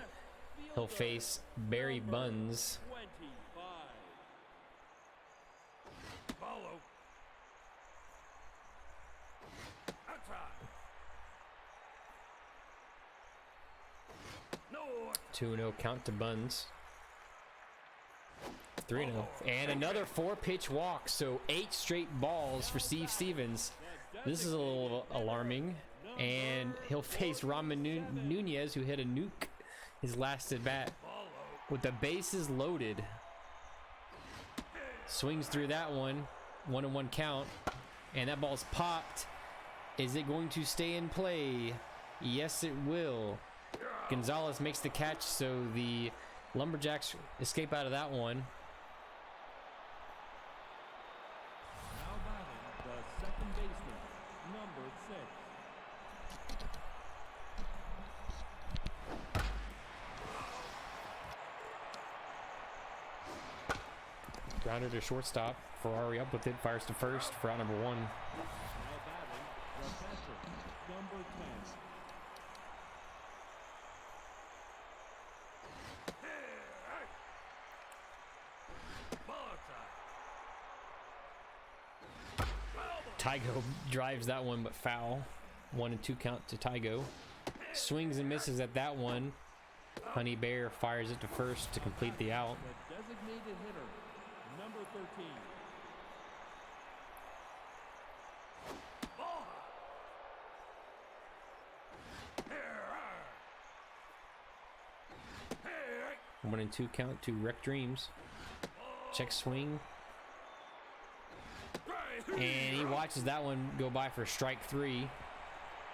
he'll face Barry Buns. 25. Follow. Outside. No. 2-0 count to Buns. 3-0. And another 4-pitch walk, so 8 straight balls for Steve Stevens. This is a little alarming. And he'll face Raman Nunez, who hit a nuke his last at bat. With the bases loaded. Swings through that one. 1-1 count. And that ball's popped. Is it going to stay in play? Yes, it will. Gonzalez makes the catch, so the Lumberjacks escape out of that one. Now batting, the second baseman, number 6. Grounder to shortstop. Ferrari up with it. Fires to first for out number 1. Now batting, the catcher, number 10. Tygo drives that one, but foul. 1-2 count to Tygo. Swings and misses at that one. Honey Bear fires it to first to complete the out. The designated hitter, number 13. Ball high. 1-2 count to Wreck Dreams. Check swing. And he watches that one go by for strike 3.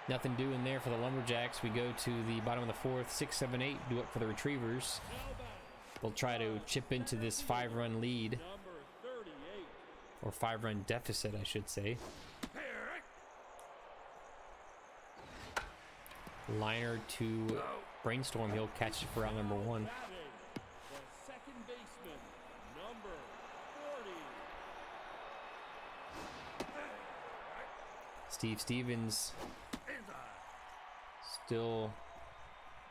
Nothing doing there for the Lumberjacks. We go to the bottom of the 4th. 6, 7, 8 do it for the Retrievers. They'll try to chip into this 5-run lead. Number 38. Or 5-run deficit, I should say. Liner to Brainstorm. He'll catch it for out number 1. Batting, the second baseman, number 40. Steve Stevens still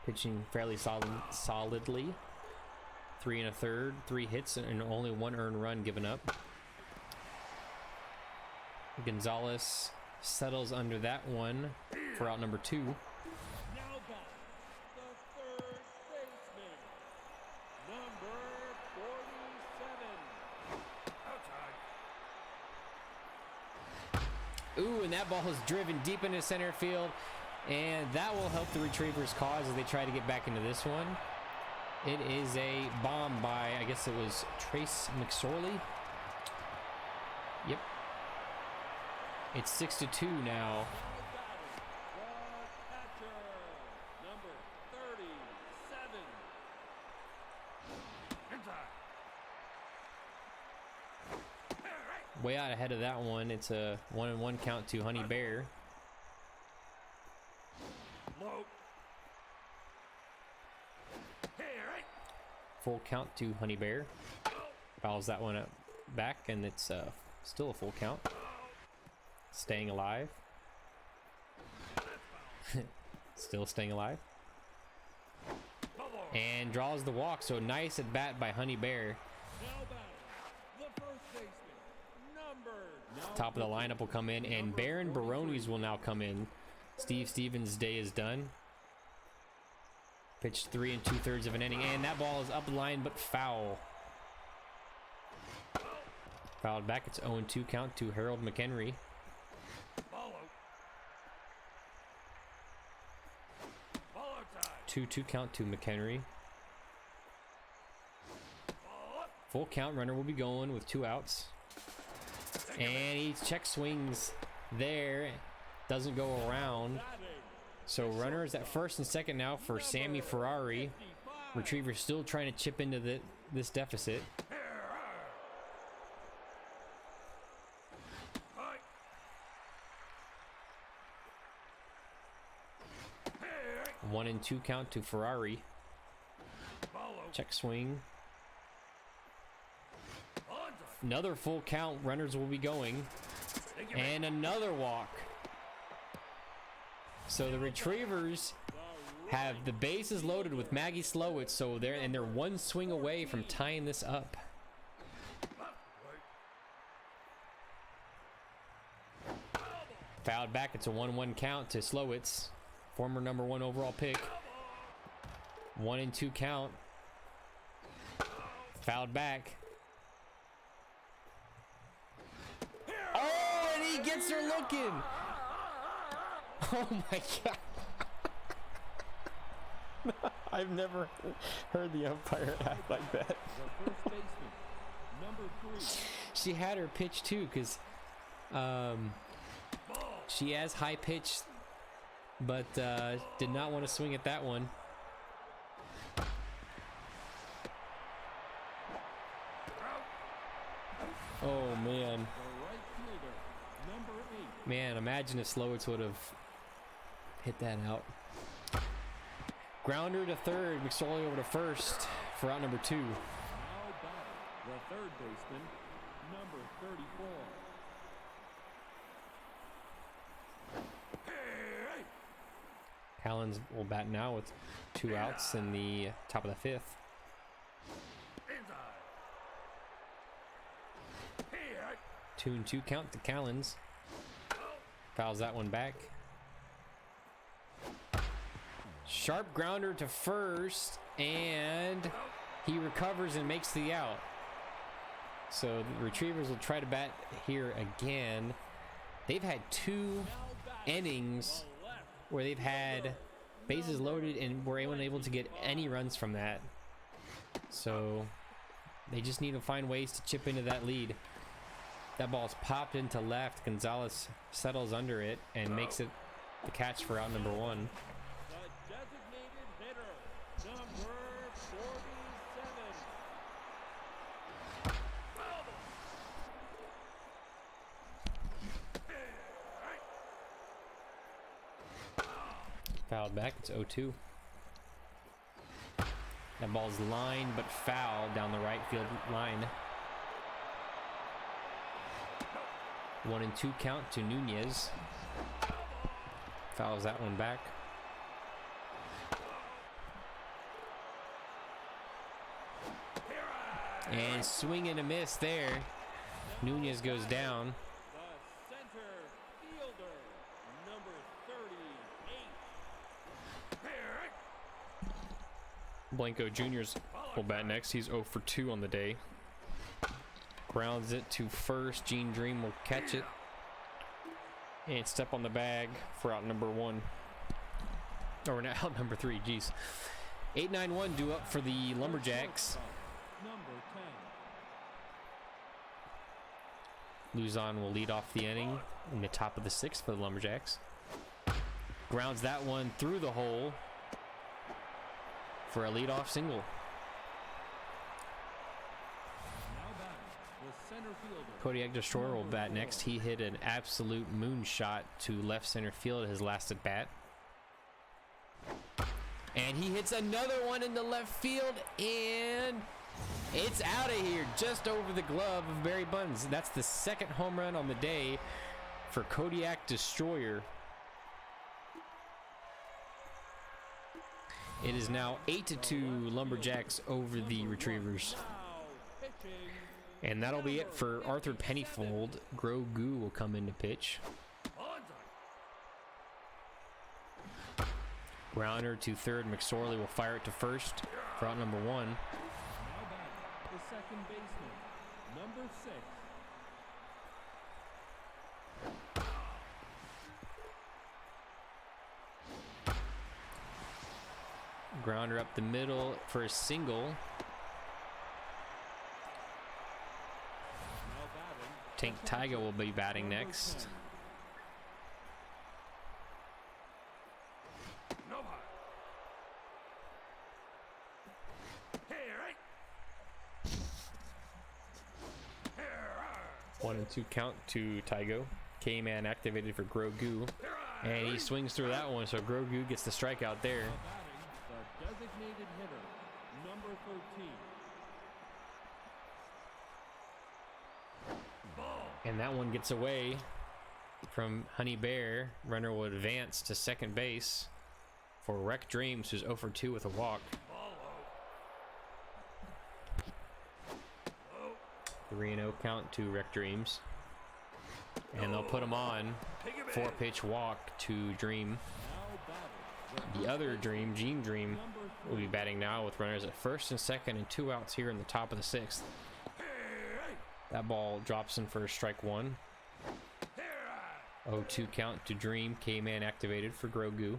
pitching fairly solidly. 3 1/3, 3 hits, and only 1 earned run given up. Gonzalez settles under that one for out number 2. Now batting, the third baseman, number 47. Outside. Ooh, and that ball is driven deep into center field, and that will help the Retrievers' cause as they try to get back into this one. It is a bomb by, I guess it was Trace McSorley. Yep. It's 6-2 now. Now batting, the catcher, number 37. Inside. Way out ahead of that one. It's a 1-1 count to Honey Bear. Low. Full count to Honey Bear. Fouls that one up back, and it's still a full count. Staying alive. Still staying alive. And draws the walk, so nice at bat by Honey Bear. Now batting, the first baseman, number. Top of the lineup will come in, and Baron Barones will now come in. Steve Stevens' day is done. Pitched 3 2/3 of an inning, and that ball is up the line, but foul. Fouled back. It's 0-2 count to Harold McHenry. Follow. Ball outside. 2-2 count to McHenry. Ball up. Full count. Runner will be going with 2 outs. And he check swings there. Doesn't go around. So runner is at first and second now for Sammy Ferrari. Retriever still trying to chip into this deficit. High. 1-2 count to Ferrari. Follow. Check swing. Onside. Another full count. Runners will be going. And another walk. So the Retrievers have the bases loaded with Maggie Slowitz, so they're 1 swing away from tying this up. Fouled back. It's a 1-1 count to Slowitz, former number 1 overall pick. 1-2 count. Fouled back. Oh, and he gets her looking. Oh my God. I've never heard the umpire act like that. The first baseman, number 3. She had her pitch too, because she has high pitch, but did not want to swing at that one. Oh man. The right fielder, number 8. Man, imagine if Slowitz would have hit that out. Grounder to third, McSorley over to first for out number 2. Now batting, the third baseman, number 34. Callens will bat now with 2 outs in the top of the 5th. Inside. 2-2 count to Callens. Fouls that one back. Sharp grounder to first, and he recovers and makes the out. So the Retrievers will try to bat here again. They've had 2 innings where they've had bases loaded and were unable to get any runs from that. So they just need to find ways to chip into that lead. That ball's popped into left. Gonzalez settles under it and makes it the catch for out number 1. The designated hitter, number 47. Fouled back. It's 0-2. That ball's lined but fouled down the right field line. 1-2 count to Nunez. Fouls that one back. And swing and a miss there. Nunez goes down. The center fielder, number 38. Blanco Jr.'s will bat next. He's 0 for 2 on the day. Grounds it to first. Gene Dream will catch it and step on the bag for out number 1. Or out number 3, geez. 8-9-1 due up for the Lumberjacks. Number 10. Luzon will lead off the inning in the top of the 6th for the Lumberjacks. Grounds that one through the hole for a leadoff single. Now batting, the center fielder. Kodiak Destroyer will bat next. He hit an absolute moonshot to left center field at his last at bat. And he hits another one in the left field, and it's out of here just over the glove of Barry Buttons. That's the 2nd home run on the day for Kodiak Destroyer. It is now 8-2 Lumberjacks over the Retrievers. Now pitching, And that'll be it for Arthur Pennyfold. Grogu will come in to pitch. Grounder to third. McSorley will fire it to first for out number 1. now batting, the second baseman, number 6. Grounder up the middle for a single. Now batting, Tank Tyga will be batting number next. 10. No high. Here, right. Here, 1-2 count to Tygo. K-Man activated for Grogu. And he swings through that one, so Grogu gets the strikeout there. Now batting, the designated hitter, number 13. And that one gets away from Honey Bear. Runner will advance to second base for Wreck Dreams, who's 0 for 2 with a walk. 3-0 count to Wreck Dreams. And they'll put him on. 4-pitch walk to Dream. Now batting, The other Dream, Gene Dream, will be batting now with runners at first and second and 2 outs here in the top of the 6th. That ball drops in for strike 1. 0-2 count to Dream. K-Man activated for Grogu.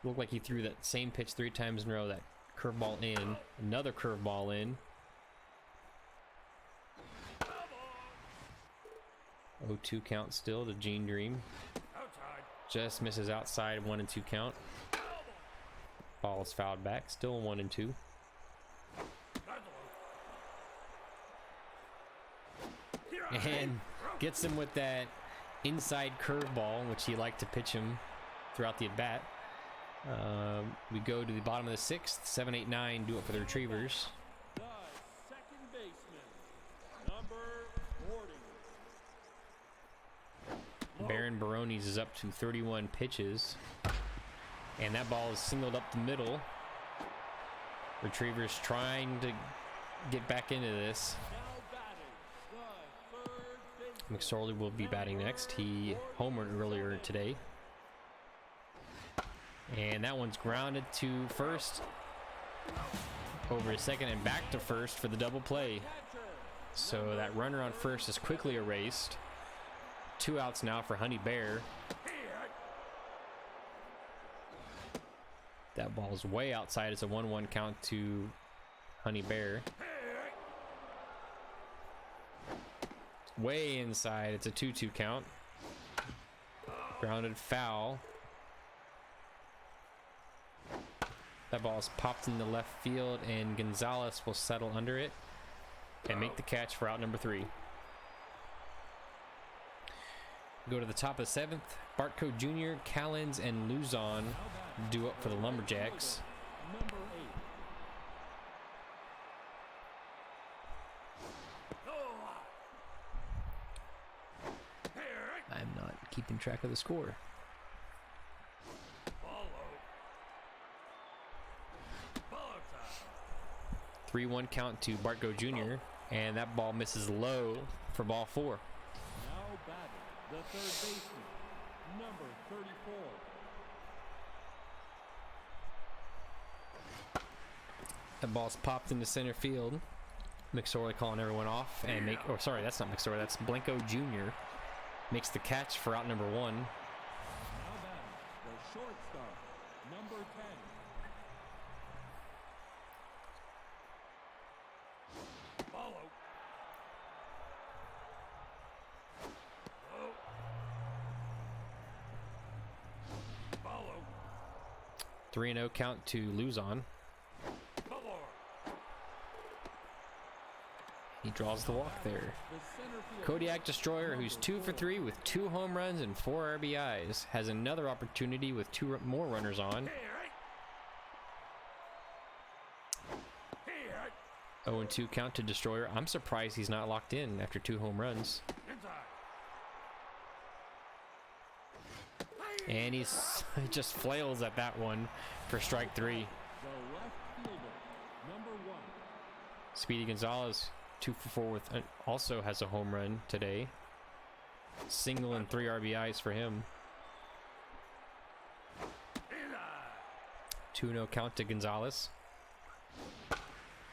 Looked like he threw that same pitch 3 times in a row. That curveball in. Another curveball in. 0-2 count still to Gene Dream. outside. Just misses outside. 1-2 count. Ball is fouled back. Still 1-2. And gets him with that inside curveball, which he liked to pitch him throughout the at-bat. We go to the bottom of the 6th. 7-8-9 do it for the Retrievers. the second baseman, number 40. Baron Barones is up to 31 pitches. And that ball is singled up the middle. Retrievers trying to get back into this. Now batting, the third McSorley will be batting next. He homered earlier today. And that one's grounded to first. Over to second and back to first for the double play. So that runner on first is quickly erased. 2 outs now for Honey Bear. That ball's way outside. It's a 1-1 count to Honey Bear. Way inside. It's a 2-2 count. Grounded foul. That ball is popped into left field, and Gonzalez will settle under it and make the catch for out number 3. Go to the top of the 7th. Bartco Jr., Callens, and Luzon due up for the Lumberjacks. Number 8. I'm not keeping track of the score. 3-1 count to Bartco Jr., and that ball misses low for ball 4. Now batting, the third baseman, number 34. That ball's popped into center field. McSorley calling everyone off and sorry, that's not McSorley, that's Blanco Jr. Makes the catch for out number 1. Now batting, the shortstop, number 10. Follow. 3-0 count to Luzon. He draws the walk there. Kodiak Destroyer, who's 2 for 3 with 2 home runs and 4 RBIs, has another opportunity with 2 more runners on. 0-2 count to Destroyer. I'm surprised he's not locked in after 2 home runs. And he just flails at that one for strike 3. The left fielder, number 1. Speedy Gonzalez, 2 for 4 with also has a home run today. Single and 3 RBIs for him. 2-0 count to Gonzalez.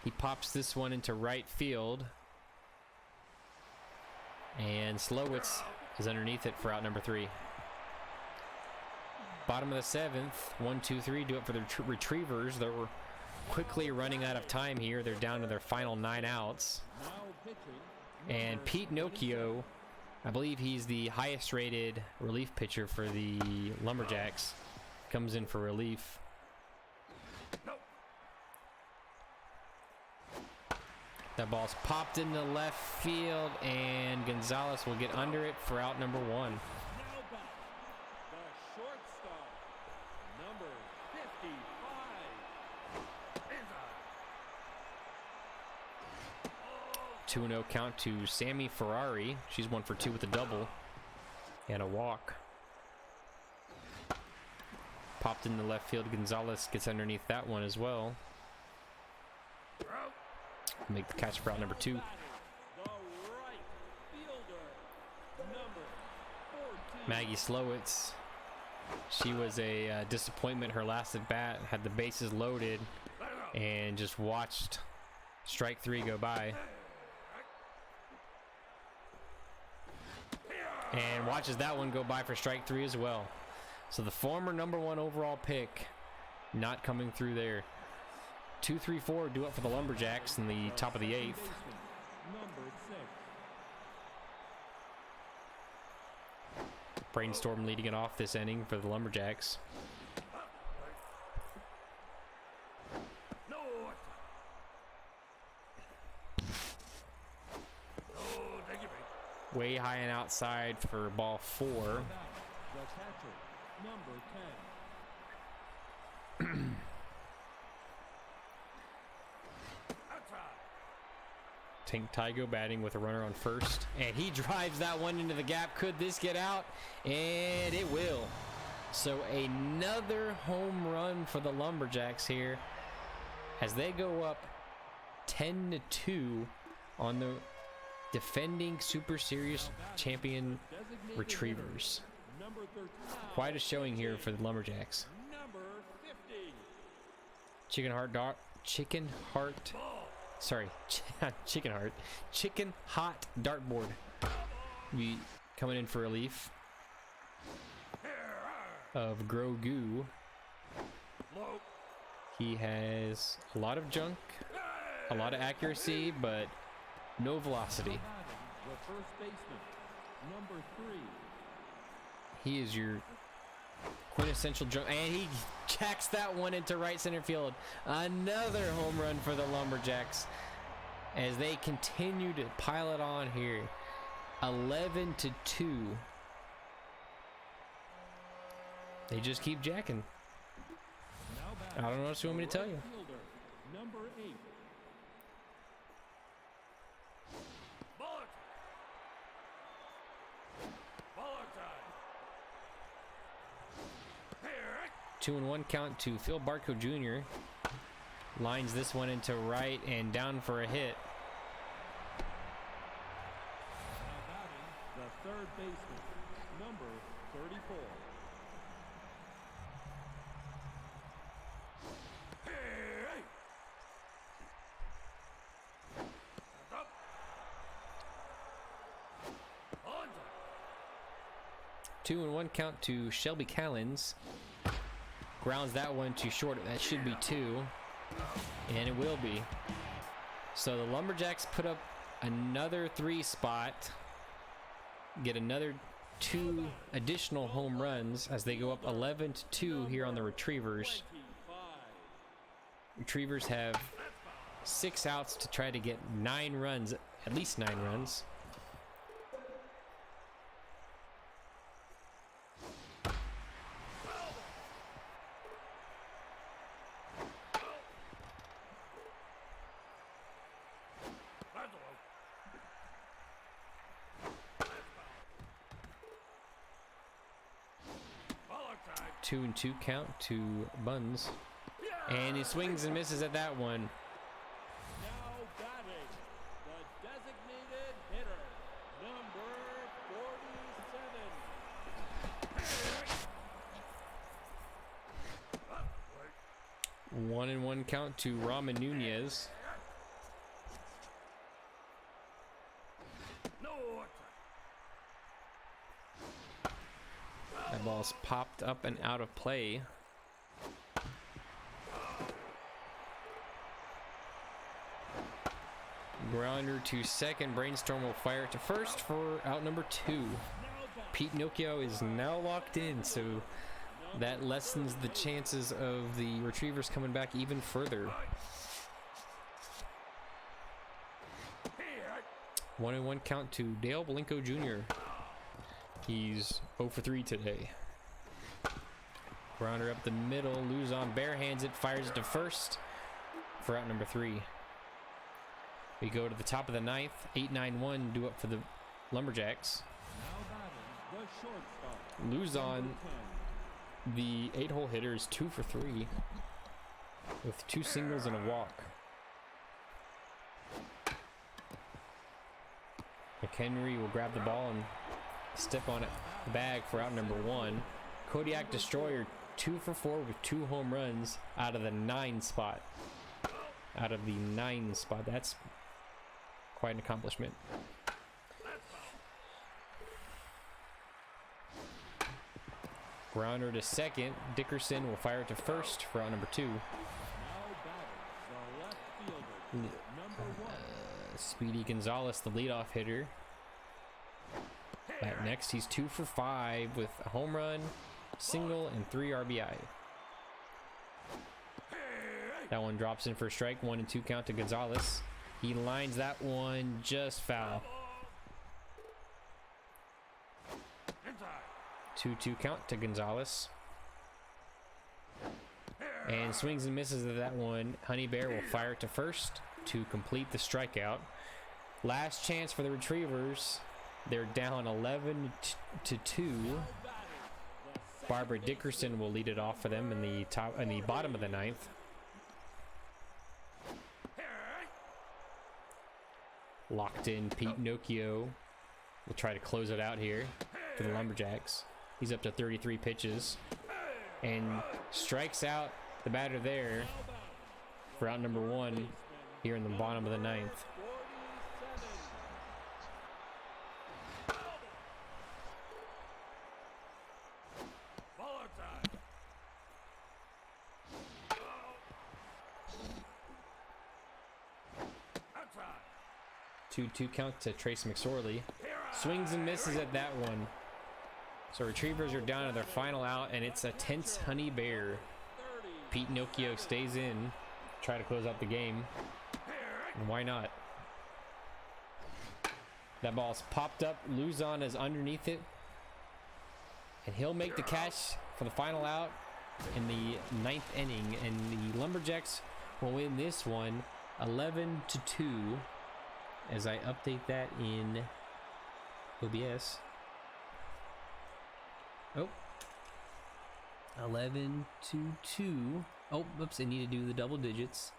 He pops this one into right field. And Slowitz is underneath it for out number 3. Bottom of the 7th, 1-2-3, do it for the Retrievers. They're quickly running out of time here. They're down to their final 9 outs. Now pitching, And Pete Nokia, I believe he's the highest rated relief pitcher for the Lumberjacks, comes in for relief. That ball's popped into left field, and Gonzalez will get under it for out number 1. now back, the shortstop, number 55. 2-0 count to Sammy Ferrari. She's 1 for 2 with a double and a walk. Popped into left field. Gonzalez gets underneath that one as well. Make the catch for out number 2. The right fielder, number 14. Maggie Slowitz. She was a disappointment her last at bat. Had the bases loaded and just watched strike 3 go by. And watches that one go by for strike 3 as well. So the former number 1 overall pick not coming through there. 2-3-4 due up for the Lumberjacks in the top of the 8th. Number 6. Brainstorm leading it off this inning for the Lumberjacks. Way high and outside for ball 4. The catcher, number 10. Tank Tygo batting with a runner on first. And he drives that one into the gap. Could this get out? And it will. So another home run for the Lumberjacks here as they go up 10-2 on the defending Super Series champion Designated retrievers. hitter, number 13. Quite a showing here for the Lumberjacks. Number 50. Chicken hot dartboard. We coming in for relief of Grogu. Low. He has a lot of junk, a lot of accuracy, but no velocity. The first baseman, number 3. He is your quintessential junk, and he jacks that one into right center field. Another home run for the Lumberjacks as they continue to pile it on here. 11-2. They just keep jacking. Now I don't know what else you want me to tell you. fielder, number 8. Bullet. Bullet time. Here. 2-1 count to Phil Barco Jr. Lines this one into right and down for a hit. Now batting, the third baseman, number 34. Hey. Up. On time. 2-1 count to Shelby Callens. Grounds that one to short. That should be 2. And it will be. So the Lumberjacks put up another 3 spot. Get another 2 additional home runs as they go up 11-2 here on the Retrievers. 25. Retrievers have 6 outs to try to get 9 runs, at least 9 runs. That's low. 2-2 count to Buns. And he swings and misses at that one. Now batting, the designated hitter, number 47. 1-1 count to Ramen Nunez. No time. That ball's popped up and out of play. Grounder to second. Brainstorm will fire to first for out number 2. Pete Nokia is now locked in, so that lessens the chances of the Retrievers coming back even further. 1-1 count to Dale Blinko Jr. He's 0 for 3 today. Grounder up the middle. Luzon barehands it, fires it to first for out number 3. We go to the top of the 9th. 8-9-1 due up for the Lumberjacks. Now batting, the shortstop, Luzon, number 10. the 8-hole hitter, is 2 for 3 with 2 singles and a walk. McHenry will grab the ball and step on it bag for out number 1. Kodiak Destroyer 2 for 4 with 2 home runs out of the 9 spot. Out of the 9 spot. That's quite an accomplishment. Grounder to second. Dickerson will fire it to first for out number 2. Now batting, the left fielder, number 1. Speedy Gonzalez, the leadoff hitter. Back next, he's 2 for 5 with a home run, single, and 3 RBI. That one drops in for a strike. 1-2 count to Gonzalez. He lines that one just foul. 2-2 count to Gonzalez. And swings and misses at that one. Honey Bear will fire it to first to complete the strikeout. Last chance for the Retrievers. They're down 11-2. Barbara Dickerson will lead it off for them in the bottom of the 9th. Locked in, Pete Nokia will try to close it out here for the Lumberjacks. He's up to 33 pitches and strikes out the batter there for out number 1 here in the bottom of the 9th. 47. Ball outside. 2-2 count to Trace McSorley. Swings and misses at that one. So Retrievers are down to their final out, and it's a tense Honey Bear. Pete Nokia stays in, try to close out the game. And why not? That ball's popped up. Luzon is underneath it. And he'll make the catch for the final out in the 9th inning. And the Lumberjacks will win this one 11-2. As I update that in OBS. Oh. 11-2. Oh, oops, I need to do the double digits.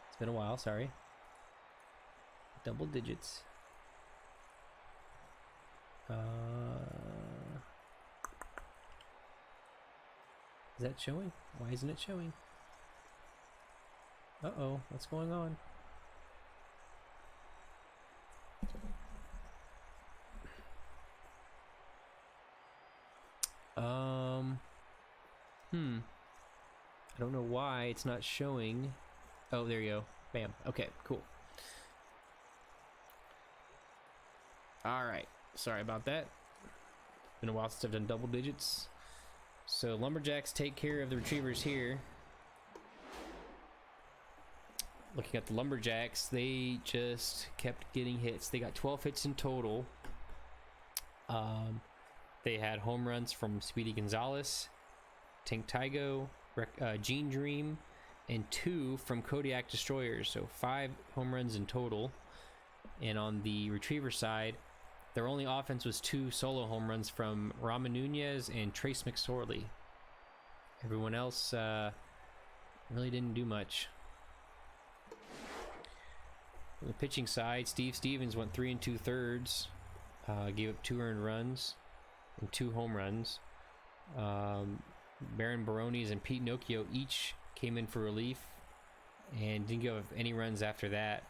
It's been a while, sorry. Double digits. Is that showing? Why isn't it showing? Uh-oh, what's going on? I don't know why it's not showing. Oh, there you go. Bam. Okay, cool. All right. Sorry about that. Been a while since I've done double digits. So Lumberjacks take care of the Retrievers here. Looking at the Lumberjacks, they just kept getting hits. They got 12 hits in total. They had home runs from Speedy Gonzalez, Tank Tygo, Gene Dream, and 2 from Kodiak Destroyers. So 5 home runs in total. And on the Retriever side, their only offense was 2 solo home runs from Raman Nunez and Trace McSorley. Everyone else really didn't do much. On the pitching side, Steve Stevens went 3 2/3, gave up 2 earned runs and 2 home runs. Baron Barones and Pete Nokia each came in for relief and didn't give up any runs after that.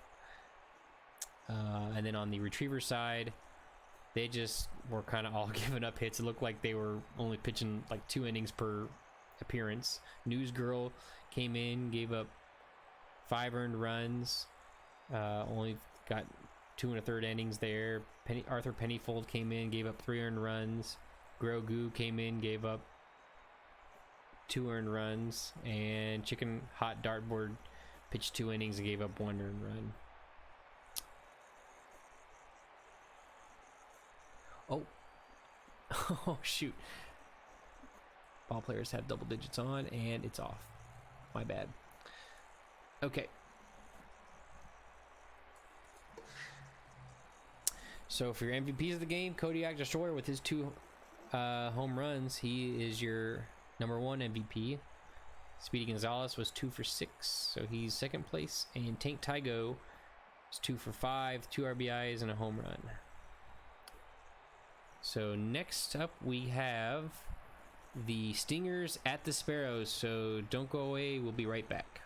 And then on the Retriever side, they just were kind of all giving up hits. It looked like they were only pitching like 2 innings per appearance. News Girl came in, gave up 5 earned runs. Only got 2 1/3 innings there. Arthur Pennyfold came in, gave up 3 earned runs. Grogu came in, gave up 2 earned runs. And Chicken Hot Dartboard pitched 2 innings and gave up 1 earned run. Oh. Oh, shoot. Ball players have double digits on, and it's off. My bad. Okay. So for your MVPs of the game, Kodiak Destroyer with his 2 home runs, he is your number 1 MVP. Speedy Gonzalez was 2 for 6, so he's second place. And Tank Tygo is 2 for 5, 2 RBIs and a home run. So next up we have the Stingers at the Sparrows. So don't go away, we'll be right back.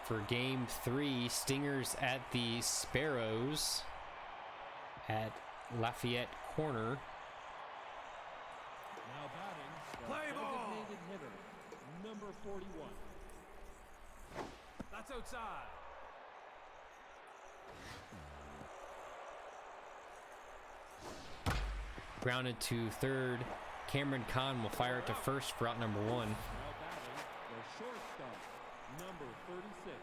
for game 3. Stingers at the Sparrows at Lafayette Corner. Now batting, the Play ball. designated hitter, number 41. That's outside. Grounded to third. Cameron Kahn will fire it to first for out number 1. Now batting, the shortstop, number 36.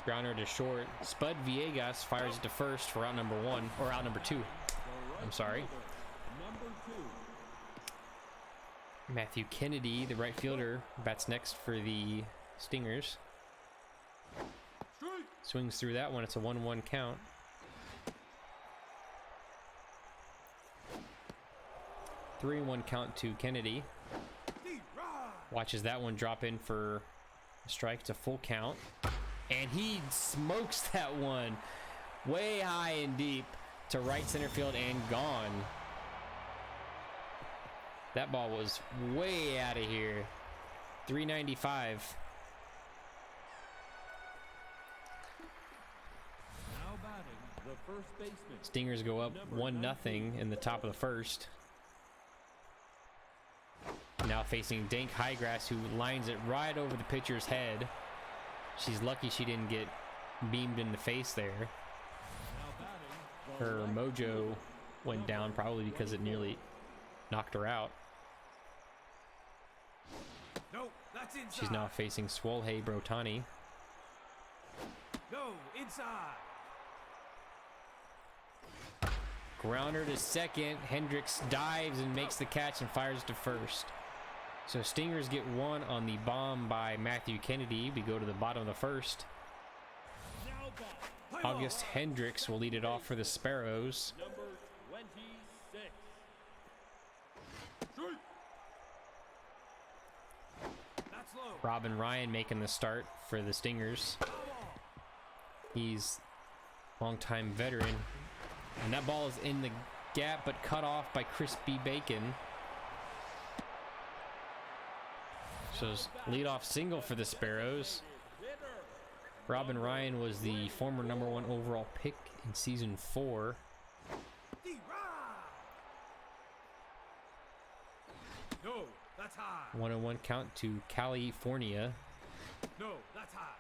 Grounder to short. Spud Villegas fires it to first for out number 1, or out number 2. The I'm right sorry. fielder, number 2. Matthew Kennedy, the right fielder, bats next for the Stingers. Strike. Swings through that one. It's a 1-1 count. 3-1 count to Kennedy. Watches that one drop in for a strike. It's a full count. And he smokes that one way high and deep to right center field and gone. That ball was way out of here. 395. Now batting, the first baseman, Stingers go up 1-0 in the top of the first. Now facing Dank Highgrass, who lines it right over the pitcher's head. She's lucky she didn't get beamed in the face there. now batting, the Her left mojo fielder, went down, probably because it nearly knocked her out. No, that's inside. She's now facing Swolhe Brotani. No, inside. Grounder to second. Hendricks dives and makes the catch and fires to first. So Stingers get one on the bomb by Matthew Kennedy. We go to the bottom of the first. now batting, Play ball. August Hendricks will lead it off for the Sparrows. number 26. Strike. That's low. Robin Ryan making the start for the Stingers. He's a longtime veteran. And that ball is in the gap, but cut off by Crispy Bacon. So leadoff single for the Sparrows. Robin Ryan was the former #1 overall pick in season 4. No, that's high. 1-1 count to California. No, that's high.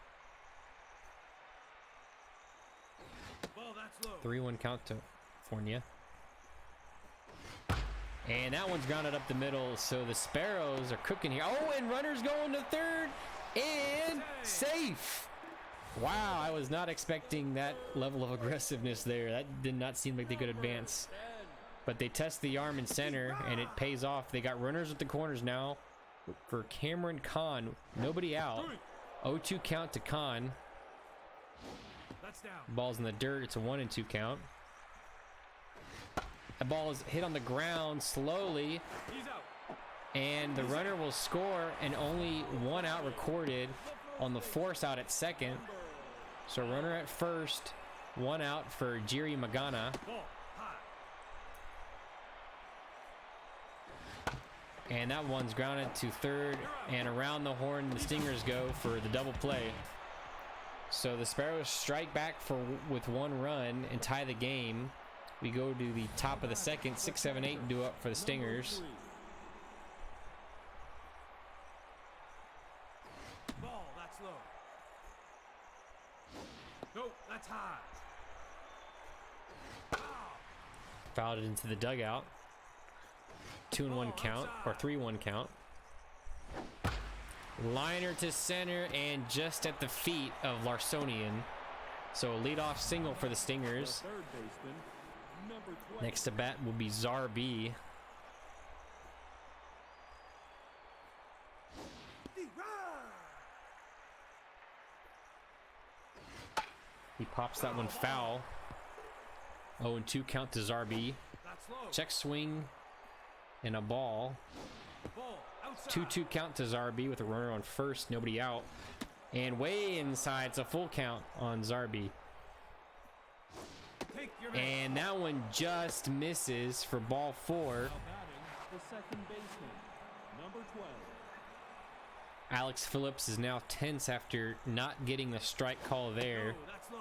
Ball, that's low. 3-1 count to California. And that one's grounded up the middle, so the Sparrows are cooking here. Oh, and runners going to third, and safe. Wow, I was not expecting that level of aggressiveness there. That did not seem like they could advance. But they test the arm in center, and it pays off. They got runners at the corners now for Cameron Kahn. Nobody out. 0-2 count to Kahn. That's down. Ball's in the dirt. It's a 1-2 count. The ball is hit on the ground slowly, He's out. and the runner will score, and only 1 out recorded on the force out at second. So runner at first, 1 out for Jiri Magana. Ball, high. And that one's grounded to third, and around the horn the Stingers go for the double play. So the Sparrows strike back with 1 run and tie the game. We go to the top of the second, 6-7-8 due up for the Stingers. Ball, that's low. No, that's high. Fouled it into the dugout. 2-1 count, or 3-1 count. Liner to center and just at the feet of Larsonian. So a leadoff single for the Stingers. Third baseman, number 20. Next to bat will be Zarbi. He pops that one foul. 0-2 count to Zarbi. That's low. Check swing and a ball. Ball, outside. 2-2 count to Zarbi with a runner on first, nobody out. And way inside, it's a full count on Zarbi. Take your man. And that one just misses for ball 4. Now batting, the second baseman, number 12. Alex Phillips is now tense after not getting the strike call there. Oh, that's low.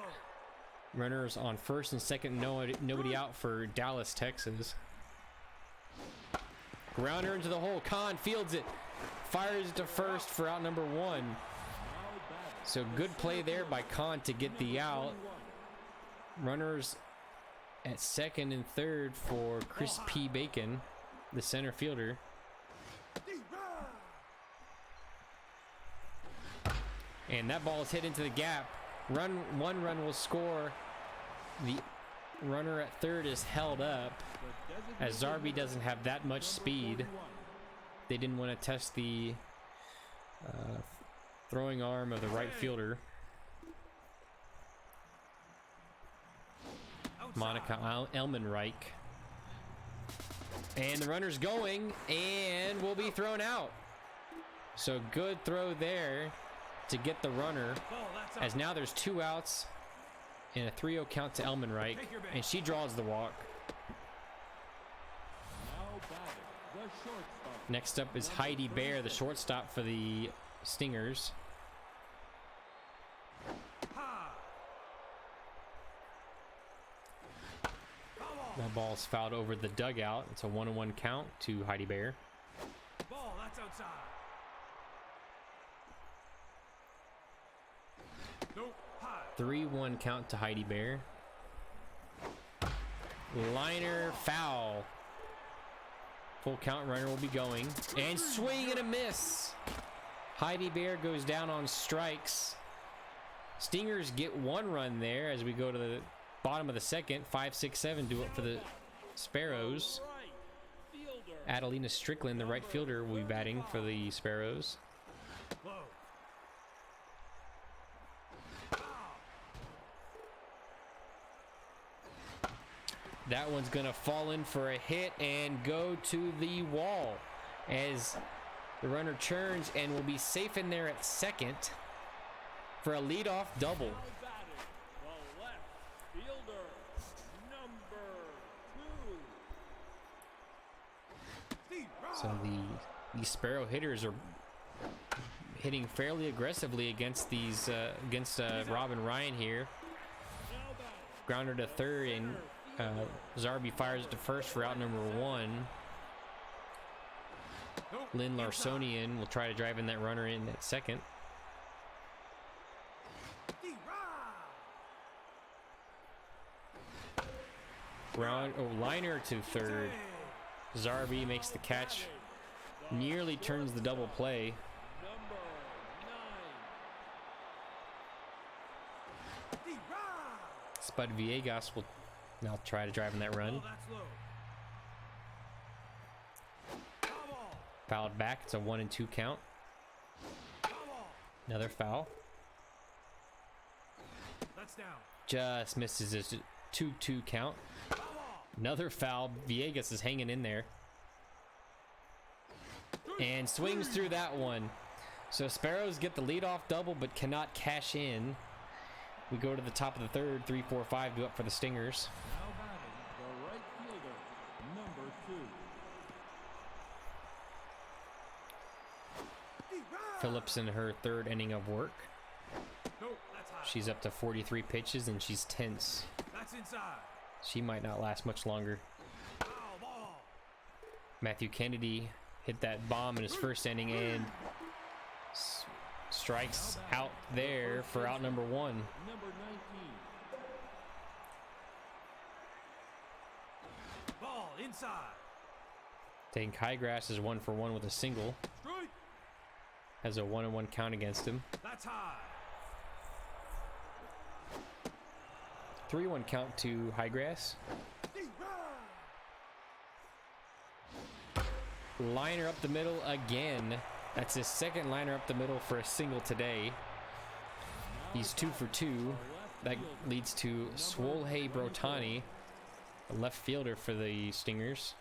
Runners on first and second, nobody out for Dallas, Texas. Grounder into the hole. Kahn fields it. Fires it to first for out number 1. So good play there by Kahn to get the out. Runners at second and third for Chris P. Bacon, the center fielder. And that ball is hit into the gap. One run will score. The runner at third is held up as Ssbl doesn't have that much speed. They didn't want to test the throwing arm of the right fielder. Monica Elmenreich. And the runner's going and will be thrown out. So good throw there to get the runner, as now there's 2 outs and a 3-0 count to Elmenreich, and she draws the walk. Next up is Heidi Bear, the shortstop for the Stingers. That ball's fouled over the dugout. It's a 1-1 count to Heidi Bear. Ball, that's outside. Nope. 3-1 count to Heidi Bear. Liner foul. Full count, runner will be going. And swing and a miss. Heidi Bear goes down on strikes. Stingers get 1 run there as we go to the bottom of the second. 5, 6, 7 do it for the Sparrows. Adelina Strickland, the right fielder, will be batting for the Sparrows. That one's gonna fall in for a hit and go to the wall as the runner churns and will be safe in there at second for a leadoff double. The left fielder, number 2. So the Sparrow hitters are hitting fairly aggressively against these Robin Ryan here. Grounder to third, and Ssbl fires it to first for out number 1. Lynn Larsonian will try to drive in that runner in at second. Liner to third. Ssbl makes the catch, nearly turns the double play. Number 9. Spud Villegas will now try to drive in that run. Fouled back. It's a 1-2 count. Another foul. That's down. Just misses his 2-2 count. Another foul. Villegas is hanging in there. And swings through that one. So Sparrows get the leadoff double but cannot cash in. We go to the top of the third. 3, 4, 5 do up for the Stingers. Now batting, the right fielder, number 2. Phillips in her third inning of work. Nope, that's high. She's up to 43 pitches and she's tense. That's inside. She might not last much longer. Foul ball. Matthew Kennedy hit that bomb in his first inning and strikes out there for out number 1. Number 19. Ball inside. Dane Highgrass is 1 for 1 with a single. Strike. Has a 1-1 count against him. That's high. 3-1 count to Highgrass. Liner up the middle again. That's his second liner up the middle for a single today. He's 2 for 2. That leads to Swolhe Brotani, a left fielder for the Stingers.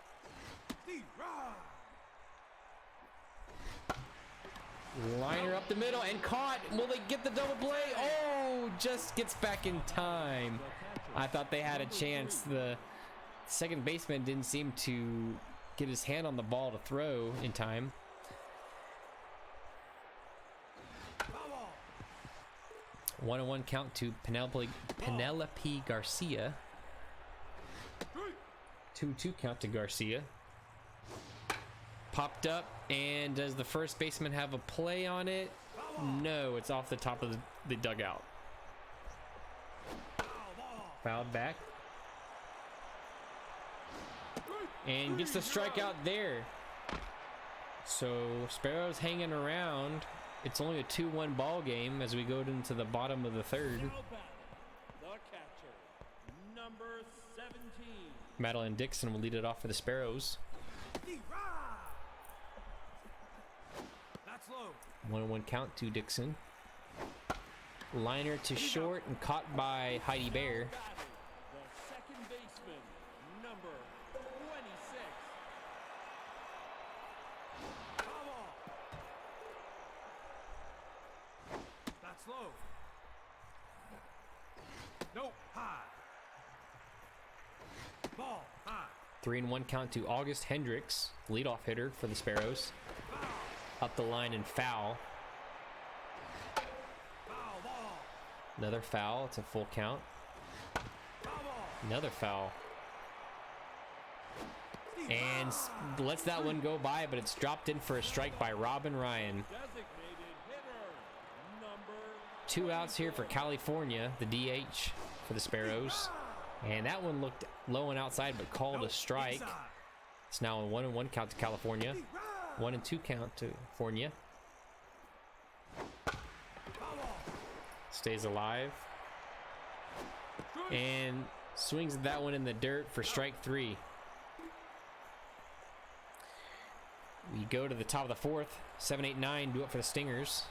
Liner up the middle and caught. Will they get the double play? Oh, just gets back in time. I thought they had a chance. The second baseman didn't seem to get his hand on the ball to throw in time. 1-1 count to Penelope Garcia. 2-2 count to Garcia. Popped up, and does the first baseman have a play on it? No, it's off the top of the dugout. Fouled back. And gets the strikeout there. So Sparrows hanging around. It's only a 2-1 ball game as we go into the bottom of the third. Now batting, the catcher, number 17. Madeline Dixon will lead it off for the Sparrows. That's low. 1-1 count to Dixon. Liner to short and caught by Heidi Bear. Batting, the second baseman, number 26. Foul ball. That's low. Nope. High. Ball. High. 3-1 count to August Hendricks, leadoff hitter for the Sparrows. Up the line and foul. Foul ball. Another foul. It's a full count. Foul ball. Another foul. And lets that one go by, but it's dropped in for a strike by Robin Ryan. Designated hitter, number 2 outs here for California, the DH for the Sparrows. And that one looked low and outside, but called a strike. Inside. It's now a 1-1 count to California. 1-2 count to California. Foul ball. Stays alive. And swings that one in the dirt for strike 3. We go to the top of the fourth. 7-8-9 do it for the Stingers.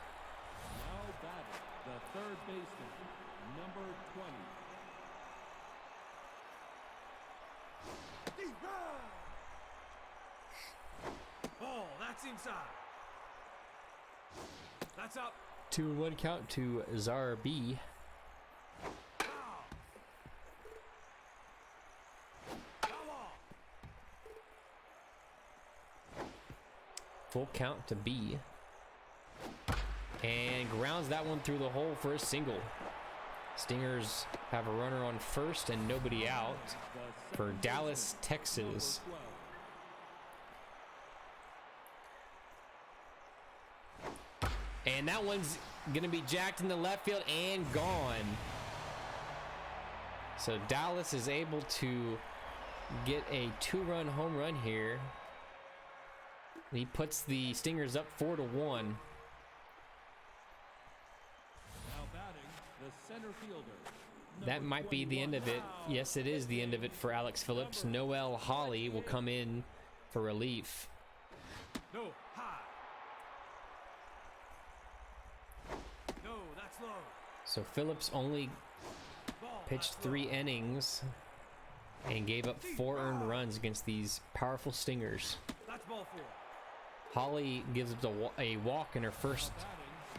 now batting, the third baseman, number 20. Ball. That's inside. That's up. 2-1 count to Zara B. Foul. Foul ball. Full count to B. And grounds that one through the hole for a single. Stingers have a runner on first and nobody out for Dallas, Texas. 12. And that one's going to be jacked in the left field and gone. So Dallas is able to get a 2-run home run here. And he puts the Stingers up 4-1. Now batting, the center fielder. That might be the end of it. Yes, it is the end of it for Alex Phillips. Noel Hawley will come in for relief. No. High. No. That's low. So Phillips only Ball. pitched That's low. 3 innings and gave up 4 earned runs against these powerful Stingers. That's ball 4. Holly gives up a walk in her first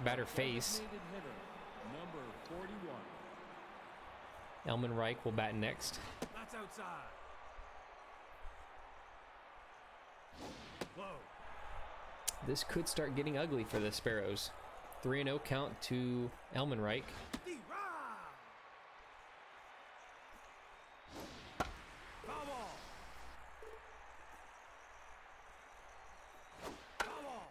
batter face. Designated hitter, number 41. Elman Reich will bat next. That's outside. Low. This could start getting ugly for the Sparrows. 3-0 count to Elman Reich. Foul ball. Foul ball.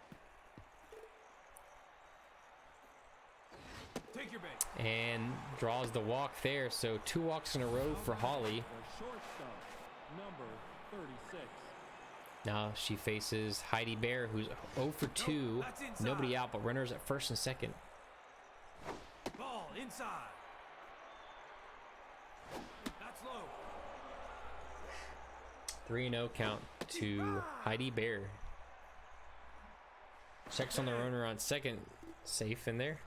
Take your bait. And draws the walk there. So 2 walks in a row for Holly. The shortstop, number 36. Now she faces Heidi Bear, who's 0 for 2. that's inside. Nobody out, but runners at first and second. Ball inside. That's low. 3-0 count to Heidi Bear. Checks on the runner on second. Safe in there.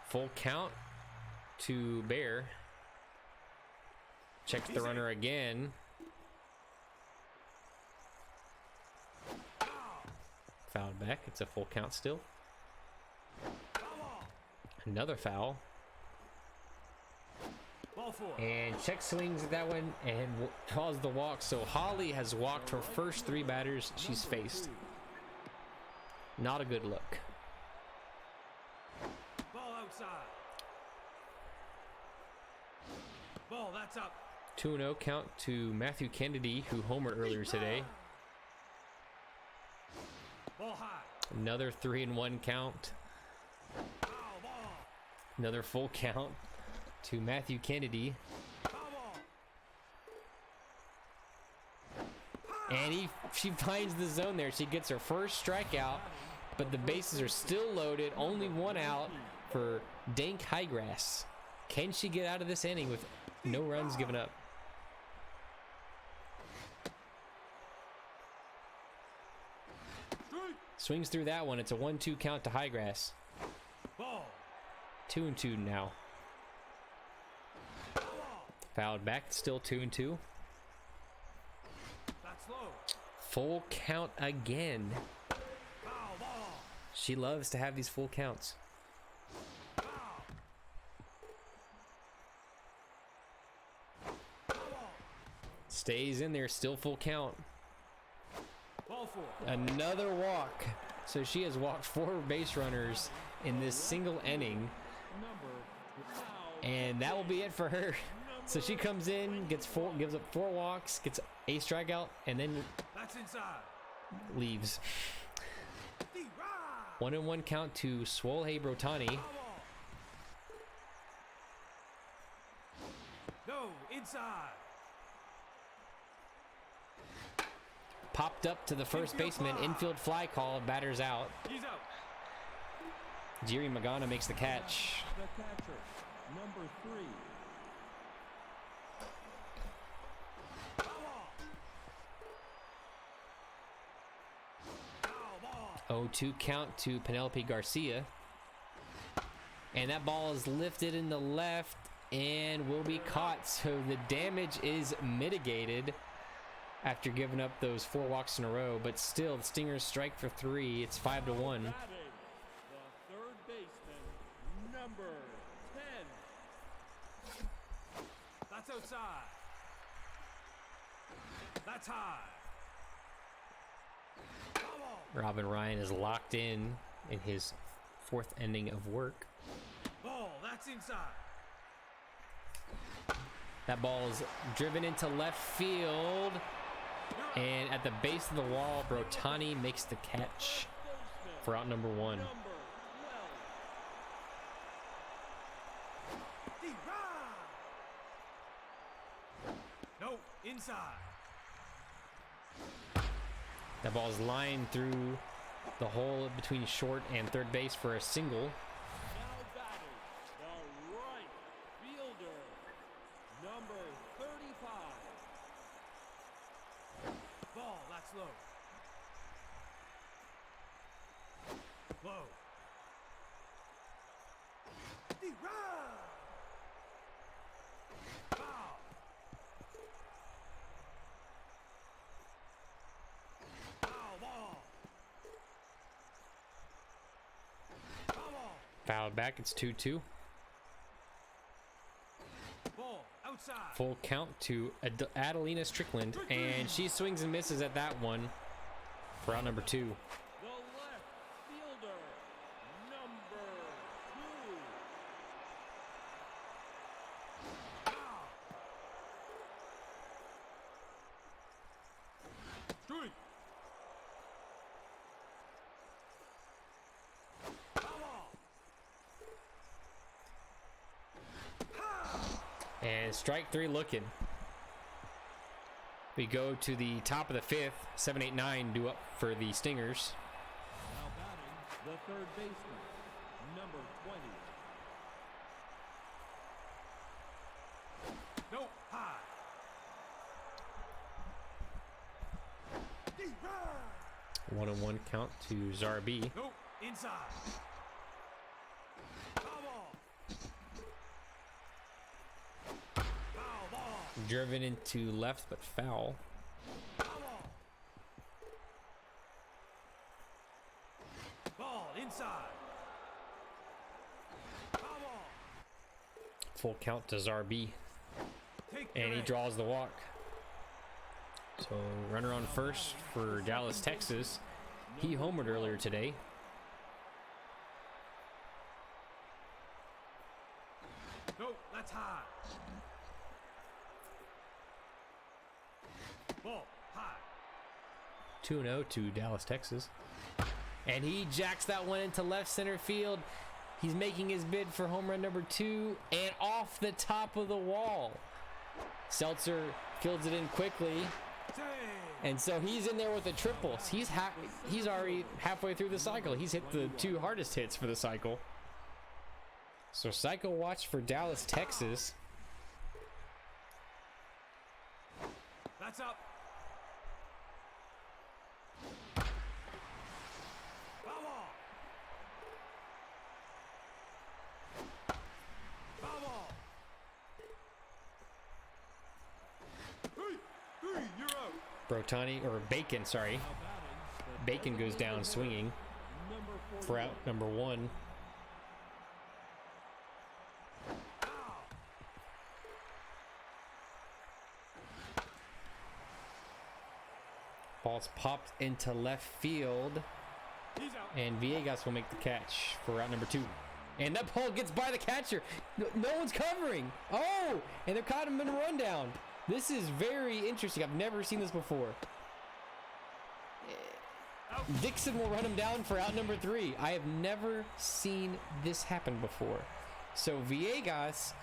Full count to Bear. Checks the runner again. Fouled back. It's a full count still. Another foul. Ball 4. And check swings at that one and draws the walk. So Holly has walked her first 3 batters she's faced. Not a good look. Ball, that's up. 2-0 count to Matthew Kennedy, who homered earlier today. Ball high. Another 3-1 count. Foul ball. Another full count to Matthew Kennedy. Foul ball. And she finds the zone there. She gets her first strikeout, but the bases are still loaded. Only one out for Dank Highgrass. Can she get out of this inning with no runs given up? Strike. Swings through that one. It's a 1-2 count to Highgrass. Ball. 2-2 now. Foul ball. Fouled back. Still 2-2. That's low. Full count again. Foul ball. She loves to have these full counts. Foul. Foul ball. Stays in there. Still full count. Ball four. Another walk. So she has walked 4 base runners in this single inning. And that will be it for her. So she comes in, gives up 4 walks, gets a strikeout, and then That's inside. leaves. D-Rod. 1-1 count to Swolhe Brotani. Foul ball. No, inside. Popped up to the first baseman. Infield fly call. Batter's out. He's out. Jiri Magana makes the catch. The catcher, number 3. Foul ball. Foul ball. 0-2 count to Penelope Garcia. And that ball is lifted in the left and will be caught. So the damage is mitigated after giving up those 4 walks in a row. But still, the Stingers strike for 3. It's 5-1. Batting, the third baseman, number 10. That's outside. That's high. Foul ball. Robin Ryan is locked in his 4th inning of work. Ball, that's inside. That ball is driven into left field. And at the base of the wall, Brotani makes the catch for out number 1. Number 12. D-Rod. No, inside. That ball is lined through the hole between short and third base for a single. Now batting, the right fielder, number 35. Ball, that's low. Low. D-Rod. Foul. Foul ball. Foul ball. Fouled back, it's 2-2. Ball, outside. Full count to Adelina Strickland, and she swings and misses at that one for out number 2. The left fielder, number 2. Foul. Strike. Foul ball. And strike 3 looking. We go to the top of the 5th. 7-8-9 due up for the Stingers. Now batting, the third baseman, number 20. No, high. D-Rod. 1-1 count to Zarbi. No, inside. Foul ball. Foul ball. Driven into left, but foul. Foul ball. Ball inside. Foul ball. Full count to Zarbi. Take And he the draws the walk. So runner on first for Dallas, Texas. He homered earlier today. No, that's high. Ball high. 2-0 to Dallas, Texas. And he jacks that one into left center field. He's making his bid for home run number 2 and off the top of the wall. Seltzer fields it in quickly. Save. And so he's in there with the triples. He's already halfway through the cycle. He's hit the 2 hardest hits for the cycle. So cycle watch for Dallas, Texas. That's up. Foul ball. Foul ball. 3, you're out. Brotani, or Bacon, sorry. Bacon goes down swinging for out number 1. Ball's popped into left field, He's out. and Villegas will make the catch for route number 2. And that ball gets by the catcher. No one's covering. Oh, and they're caught him in a rundown. This is very interesting. I've never seen this before. Dixon will run him down for out number 3. I have never seen this happen before. So Villegas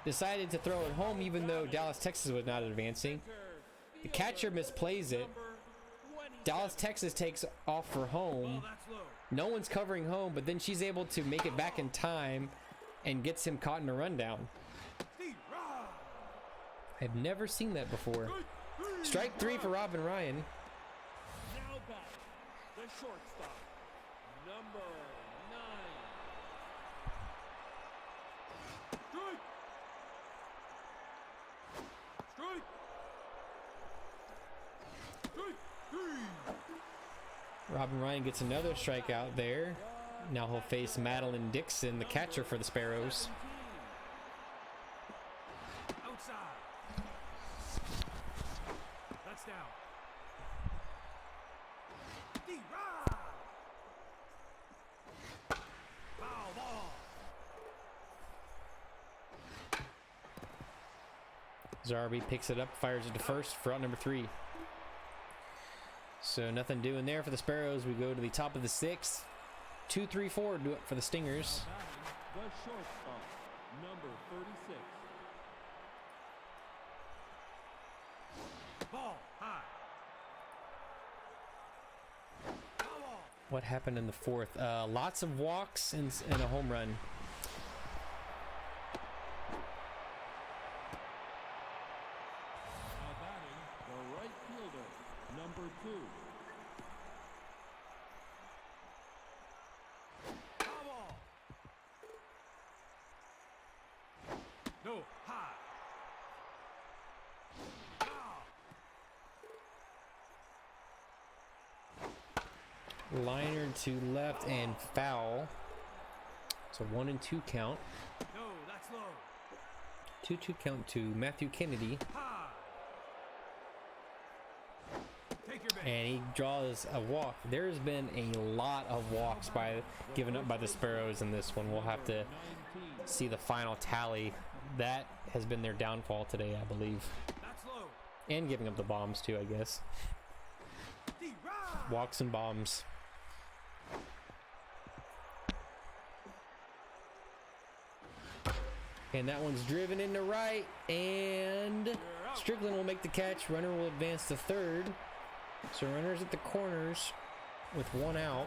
decided to throw it home even though Dallas, Texas was not advancing. The catcher misplays it. Dallas, Texas takes off for home. That's low. No one's covering home, but then she's able to make it back in time and gets him caught in a rundown. I've never seen that before. Strike 3 for Robin Ryan. Now back, the shortstop, number 9. Strike. Strike. Strike 3. Robin Ryan gets another strikeout there. Now he'll face Madeline Dixon, the catcher for the Sparrows. Outside. That's down. D-Rod. Foul ball. Zarby picks it up, fires it to first for out number 3. So nothing doing there for the Sparrows. We go to the top of the 6th. 2-3-4 do it for the Stingers. The shortstop, number 36. Ball high. Foul ball. What happened in the 4th? Lots of walks and a home run. Now batting, the right fielder, number 2. Foul ball. No, high. Foul. Liner to left and foul. It's a 1-2 count. No, that's low. 2-2 count to Matthew Kennedy. High. Take your base. And he draws a walk. There's been a lot of walks given up by the Sparrows in this one. We'll have to 19. see the final tally. That has been their downfall today, I believe. That's low. And giving up the bombs too, I guess. D-Rod. Walks and bombs. And that one's driven into right, and Strickland will make the catch. Runner will advance to third. So runners at the corners with 1 out.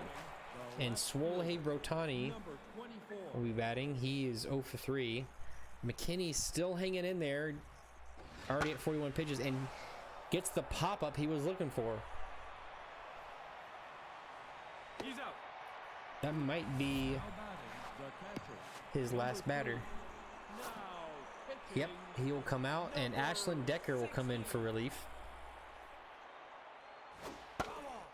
And Swolhe Brotani Number 24. will be batting. He is 0 for 3. McKinney's still hanging in there, already at 41 pitches, and gets the pop-up he was looking for. He's out. That might be Now batting, the catcher. his last batter. Now pitching. Yep, he will come out, and Ashlyn Decker will come in for relief. Foul ball.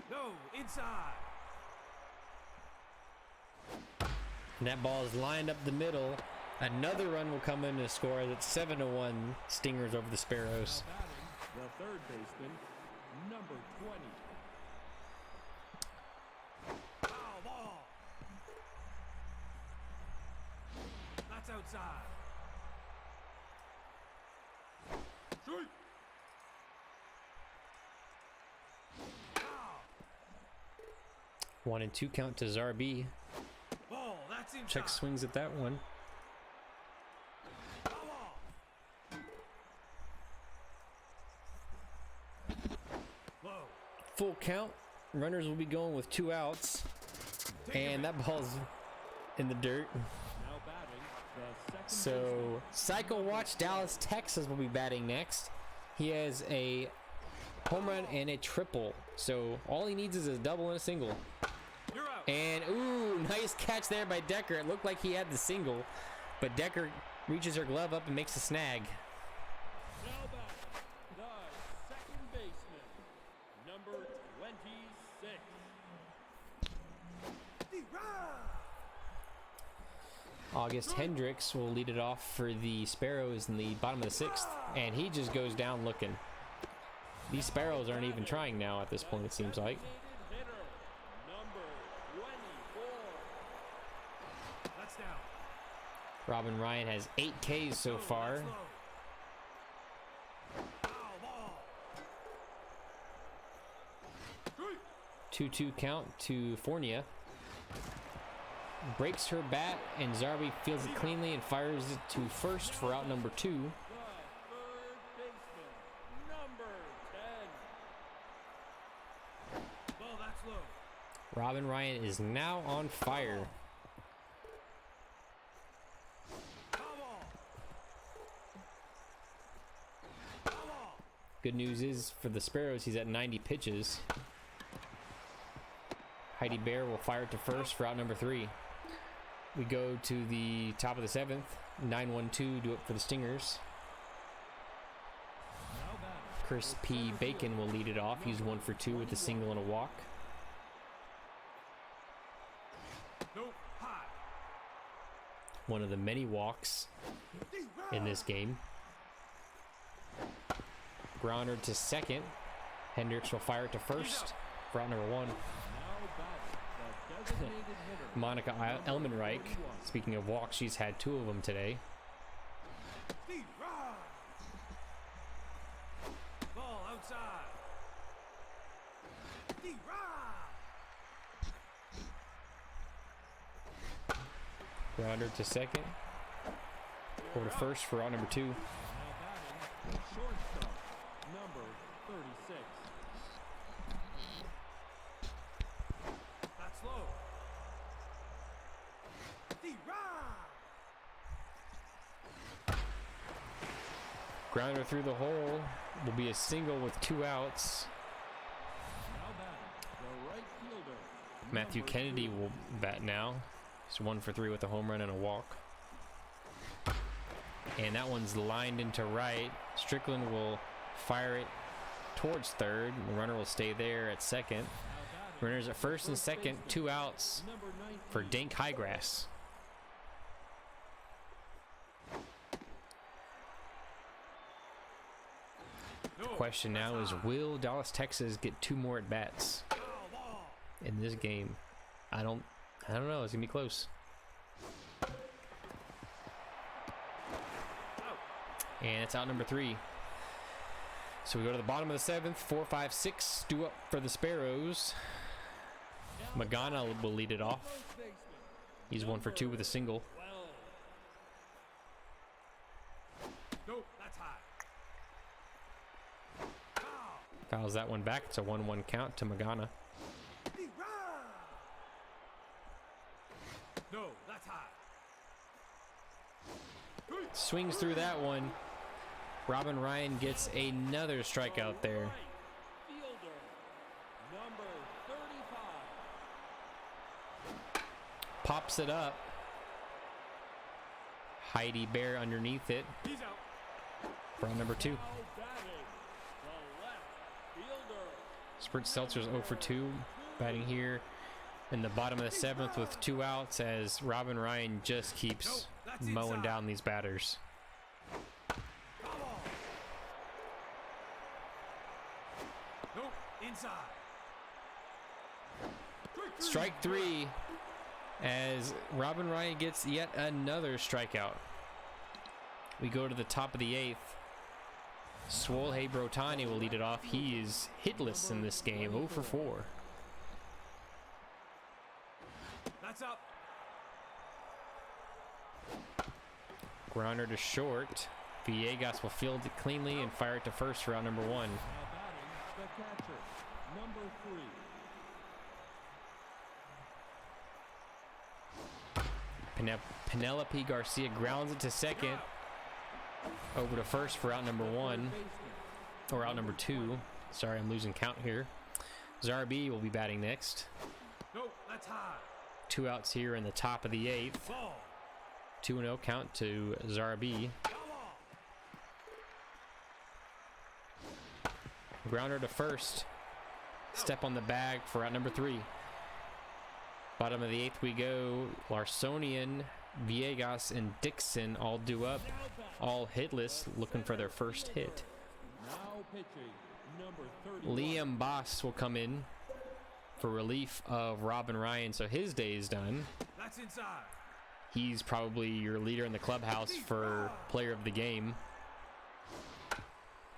No, inside. And that ball is lined up the middle. Another run will come in to score as it's 7-1 Stingers over the Sparrows. Now batting, the third baseman, number 20. Foul ball. That's outside. 1-2 count to Ssbl. Ball, that's inside. Check swings at that one. Foul ball. Low. Full count. Runners will be going with 2 outs. And that ball's in the dirt. Now batting, the second So, Psycho Watch Dallas, Texas will be batting next. He has a home run and a triple. So, all he needs is a double and a single. You're out. And, ooh, nice catch there by Decker. It looked like he had the single, but Decker reaches her glove up and makes a snag. Now batting, the second baseman, number 26. August Hendricks will lead it off for the Sparrows in the bottom of the 6th, and he just goes down looking. These Sparrows aren't even trying now at this point, it seems like. Hitter, number 24. That's down. Robin Ryan has 8 Ks so far. That's low. Foul ball. 2-2 count to Fournier. Breaks her bat, and Ssbl fields it cleanly and fires it to first for out number 2. The third baseman, number 10. Ball, that's low. Robin Ryan is now on fire. Foul ball. Foul ball. Good news is for the Sparrows, he's at 90 pitches. Heidi Bear will fire it to first for out number 3. We go to the top of the 7th. 9-1-2 do it for the Stingers. Now batting, Chris P. Bacon will lead it off. He's 1 for 2 with a single and a walk. Nope. High. One of the many walks in this game. Grounder to second. Hendricks will fire it to first for out number 1. now batting, the designated hitter, Monica Elmenreich, speaking of walks, she's had 2 of them today. Ball outside. Grounder to second. Over to first for out number 2. now batting, shortstop, number 36. That's low. Grounder through the hole will be a single with 2 outs. Now batting, the right fielder, Matthew number Kennedy 2. will bat now. He's 1 for 3 with a home run and a walk. And that one's lined into right. Strickland will fire it towards third. The runner will stay there at second. Runners at first and second, 2 outs Number 19. for Dink Highgrass. No. Question now is, will Dallas, Texas get 2 more at bats Foul ball. in this game? I don't know. It's gonna be close. And it's out number 3. So we go to the bottom of the 7th. 4, 5, 6 due up for the Sparrows. Magana will lead it off. First baseman, He's 1 for 2 with a single. 12. Nope. That's high. Foul. Fouls that one back. It's a 1-1 count to Magana. No, that's high. Swings through that one. Robin Ryan gets another strikeout there. Right fielder, number 35. Pops it up. Heidi Bear underneath it He's out. for round number 2. Now batting, the left fielder, Sprint Seltzer's 0 for 2 batting here in the bottom of the 7th with 2 outs as Robin Ryan just keeps mowing down these batters. Foul ball. Nope. Inside. Strike 3 as Robin Ryan gets yet another strikeout. We go to the top of the 8th. Swolhe Brotani will lead it off. He is hitless in this game, 0 for 4. That's up. Grounder to short. Villegas will field it cleanly and fire it to first for out number 1. Now batting the catcher, number 3. Penelope Garcia grounds it to second. Over to first for out number 1. Or out number 2. Sorry, I'm losing count here. Ssbl will be batting next. Nope, that's high. 2 outs here in the top of the 8th. Ball. 2-0 count to Ssbl. Come on. Grounder to first. Step on the bag for out number 3. Bottom of the 8th we go. Larsonian, Villegas, and Dixon all due up. All hitless, looking for their first hit. Now pitching, number 30. Liam Boss will come in for relief of Robin Ryan, so his day is done. That's inside. He's probably your leader in the clubhouse for player of the game.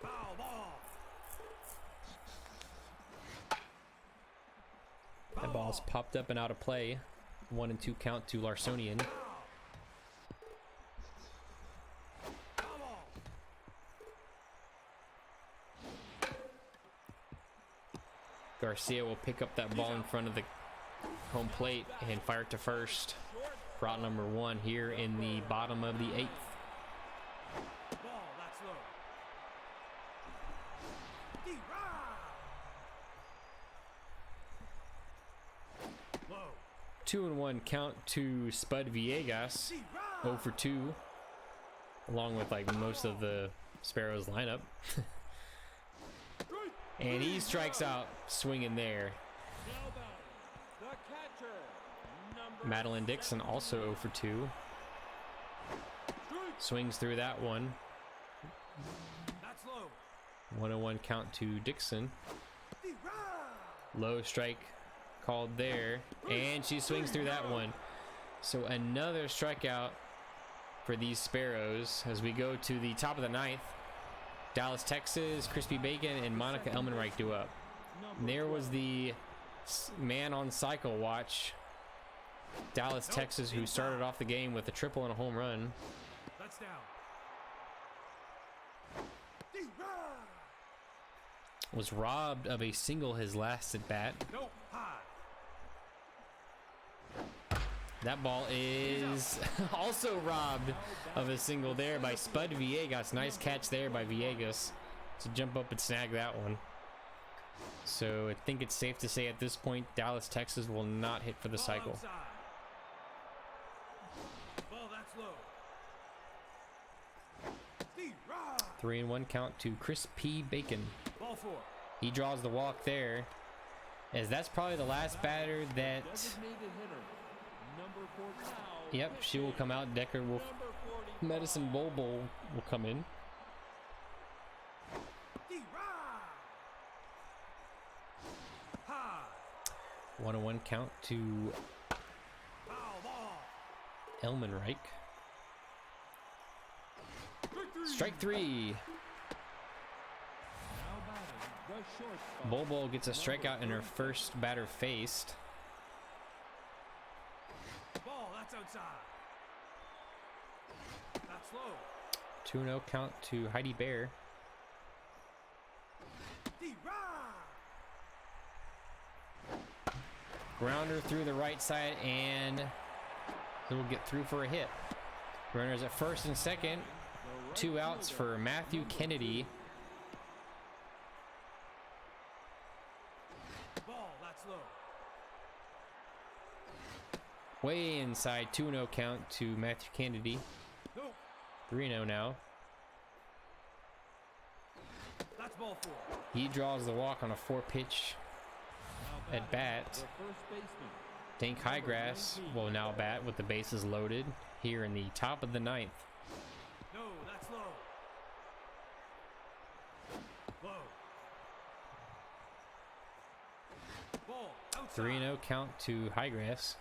Foul ball. That ball's popped up and out of play. 1-2 count to Larsonian. Come on. Garcia will pick up that ball in front of the home plate and fire it to first. Route number 1 here in the bottom of the 8th. Ball, that's low. D-Rod. Low. 2-1 count to Spud Villegas. D-Rod. 0 for 2. Along with like most of the Sparrows lineup. And he strikes out swinging there. Now batting the catcher, number Madeline Dixon also 0 for 2. Swings through that one. That's low. 1-1 count to Dixon. D-Rod. Low strike called there. And she swings through that one. So another strikeout for these Sparrows as we go to the top of the 9th. Dallas, Texas, Crispy Bacon, and Monica Elmenreich do up. And there was the man on cycle watch. Dallas, Texas, who started off the game with a triple and a home run. That's down. D-Rod. Was robbed of a single his last at bat. Nope, high. That ball is also robbed of a single there by Spud Villegas. Nice catch there by Villegas to jump up and snag that one. So I think it's safe to say at this point, Dallas, Texas will not hit for the Ball cycle. outside. Ball, that's low. D-Rod. 3-1 count to Chris P. Bacon. Ball 4. He draws the walk there, as that's probably the last batter that... designated hitter, number 4 now. Yep, she will come out. Decker will... Number 40. Medicine Bowl will come in. D-Rod. High. 1-1 count to Foul ball. Elmenreich. Strike 3. Now batting the shortstop. Bobo gets a strikeout in her first batter faced. Ball, that's outside. That's low. 2-0 count to Heidi Bear. D-Rod. Grounder through the right side, and it will get through for a hit. Runners at first and second. 2 outs for Matthew Kennedy. Ball, that's low. Way inside, 2-0 count to Matthew Kennedy. Nope. 3-0 now. That's ball 4. He draws the walk on a 4-pitch Now at batting bat. the first baseman. Dank Highgrass will now bat with the bases loaded here in the top of the 9th. No, that's low. Low. Ball, outside. 3-0 count to Highgrass.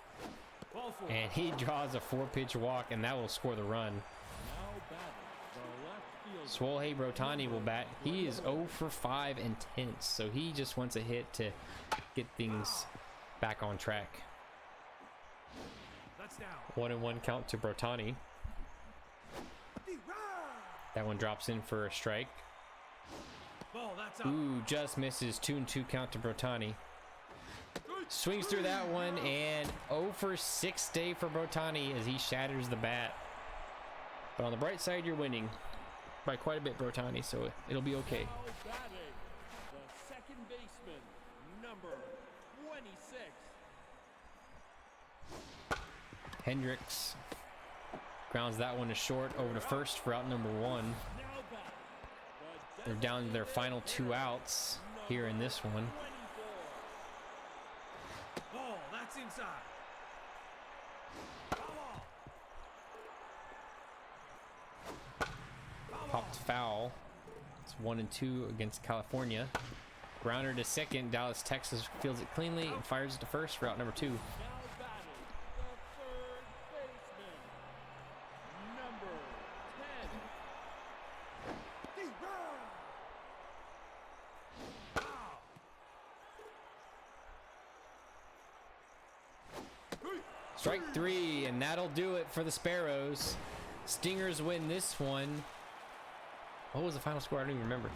Ball 4. And he draws a 4-pitch walk, and that will score the run. Now batting the left fielder. Swolhe Brotani will bat. He is 0 for 5 and tenths, so he just wants a hit to get things back on track. That's down. 1-1 count to Brotani. That one drops in for a strike. Ball, that's up. Ooh, just misses. 2-2 count to Brotani. Swings through that one, and 0 for 6 day for Brotani as he shatters the bat. But on the bright side, you're winning by quite a bit, Brotani, so it'll be okay. Now batting, the second baseman, number 26. Hendricks grounds that one to short over to first for out number 1. Now batting, the They're down to their final 2 outs here in this one. 24. Ball, that's inside. Popped foul. It's 1-2 against California. Grounder to second. Dallas, Texas fields it cleanly and fires it to first for out number 2. Now batting, the third baseman, number 10. Strike 3, and that'll do it for the Sparrows. Stingers win this one. What was the final score? I don't even remember.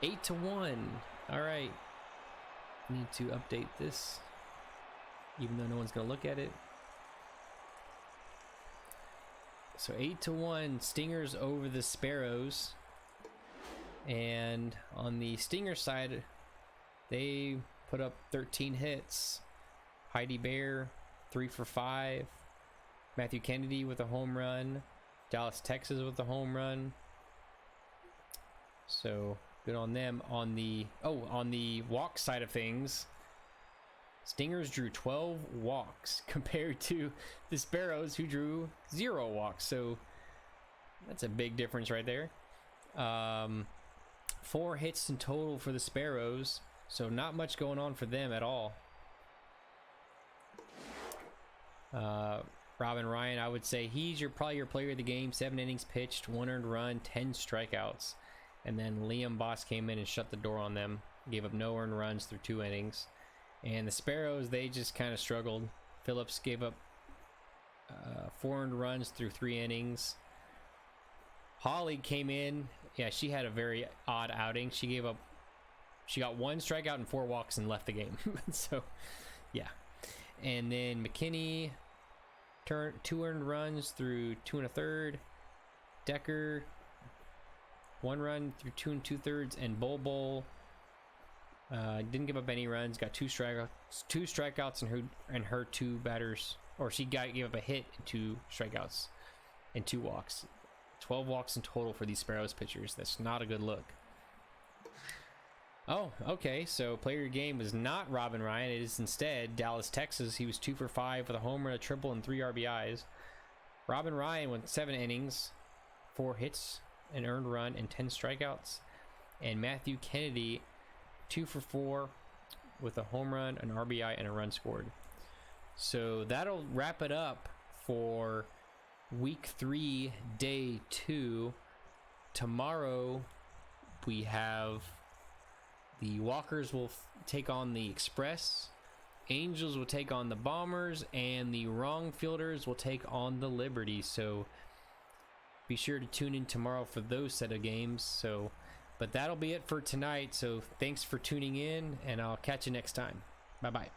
8-1. All right. Need to update this, even though no one's gonna look at it. So 8-1, Stingers over the Sparrows. And on the Stinger side, they put up 13 hits. Heidi Bear, 3 for 5. Matthew Kennedy with a home run. Dallas, Texas with a home run. So good on them. On the walk side of things, Stingers drew 12 walks compared to the Sparrows, who drew 0 walks. So that's a big difference right there. 4 hits in total for the Sparrows, so not much going on for them at all. Robin Ryan, I would say he's probably your player of the game. 7 innings pitched, 1 earned run, 10 strikeouts. And then Liam Boss came in and shut the door on them. Gave up no earned runs through 2 innings. And the Sparrows, they just kind of struggled. Phillips gave up 4 earned runs through 3 innings. Holly came in. Yeah, she had a very odd outing. She got 1 strikeout and 4 walks and left the game. So, yeah. And then McKinney turned 2 earned runs through 2 1/3. Decker, 1 run through 2 2/3, and Bol didn't give up any runs. Got 2 strikeouts, and her 2 batters, or she gave up a hit and 2 strikeouts and 2 walks. 12 walks in total for these Sparrows pitchers. That's not a good look. Oh, okay. So player of the game was not Robin Ryan. It is instead Dallas, Texas. He was 2 for 5 with a home run, a triple, and 3 RBIs. Robin Ryan went 7 innings, 4 hits, an earned run, and 10 strikeouts. And Matthew Kennedy, 2 for 4 with a home run, an RBI, and a run scored. So that'll wrap it up for week 3, day 2. Tomorrow we have the Walkers will take on the Express, Angels will take on the Bombers, and the Wrong Fielders will take on the Liberty. So be sure to tune in tomorrow for those set of games. But that'll be it for tonight. So thanks for tuning in, and I'll catch you next time. Bye-bye.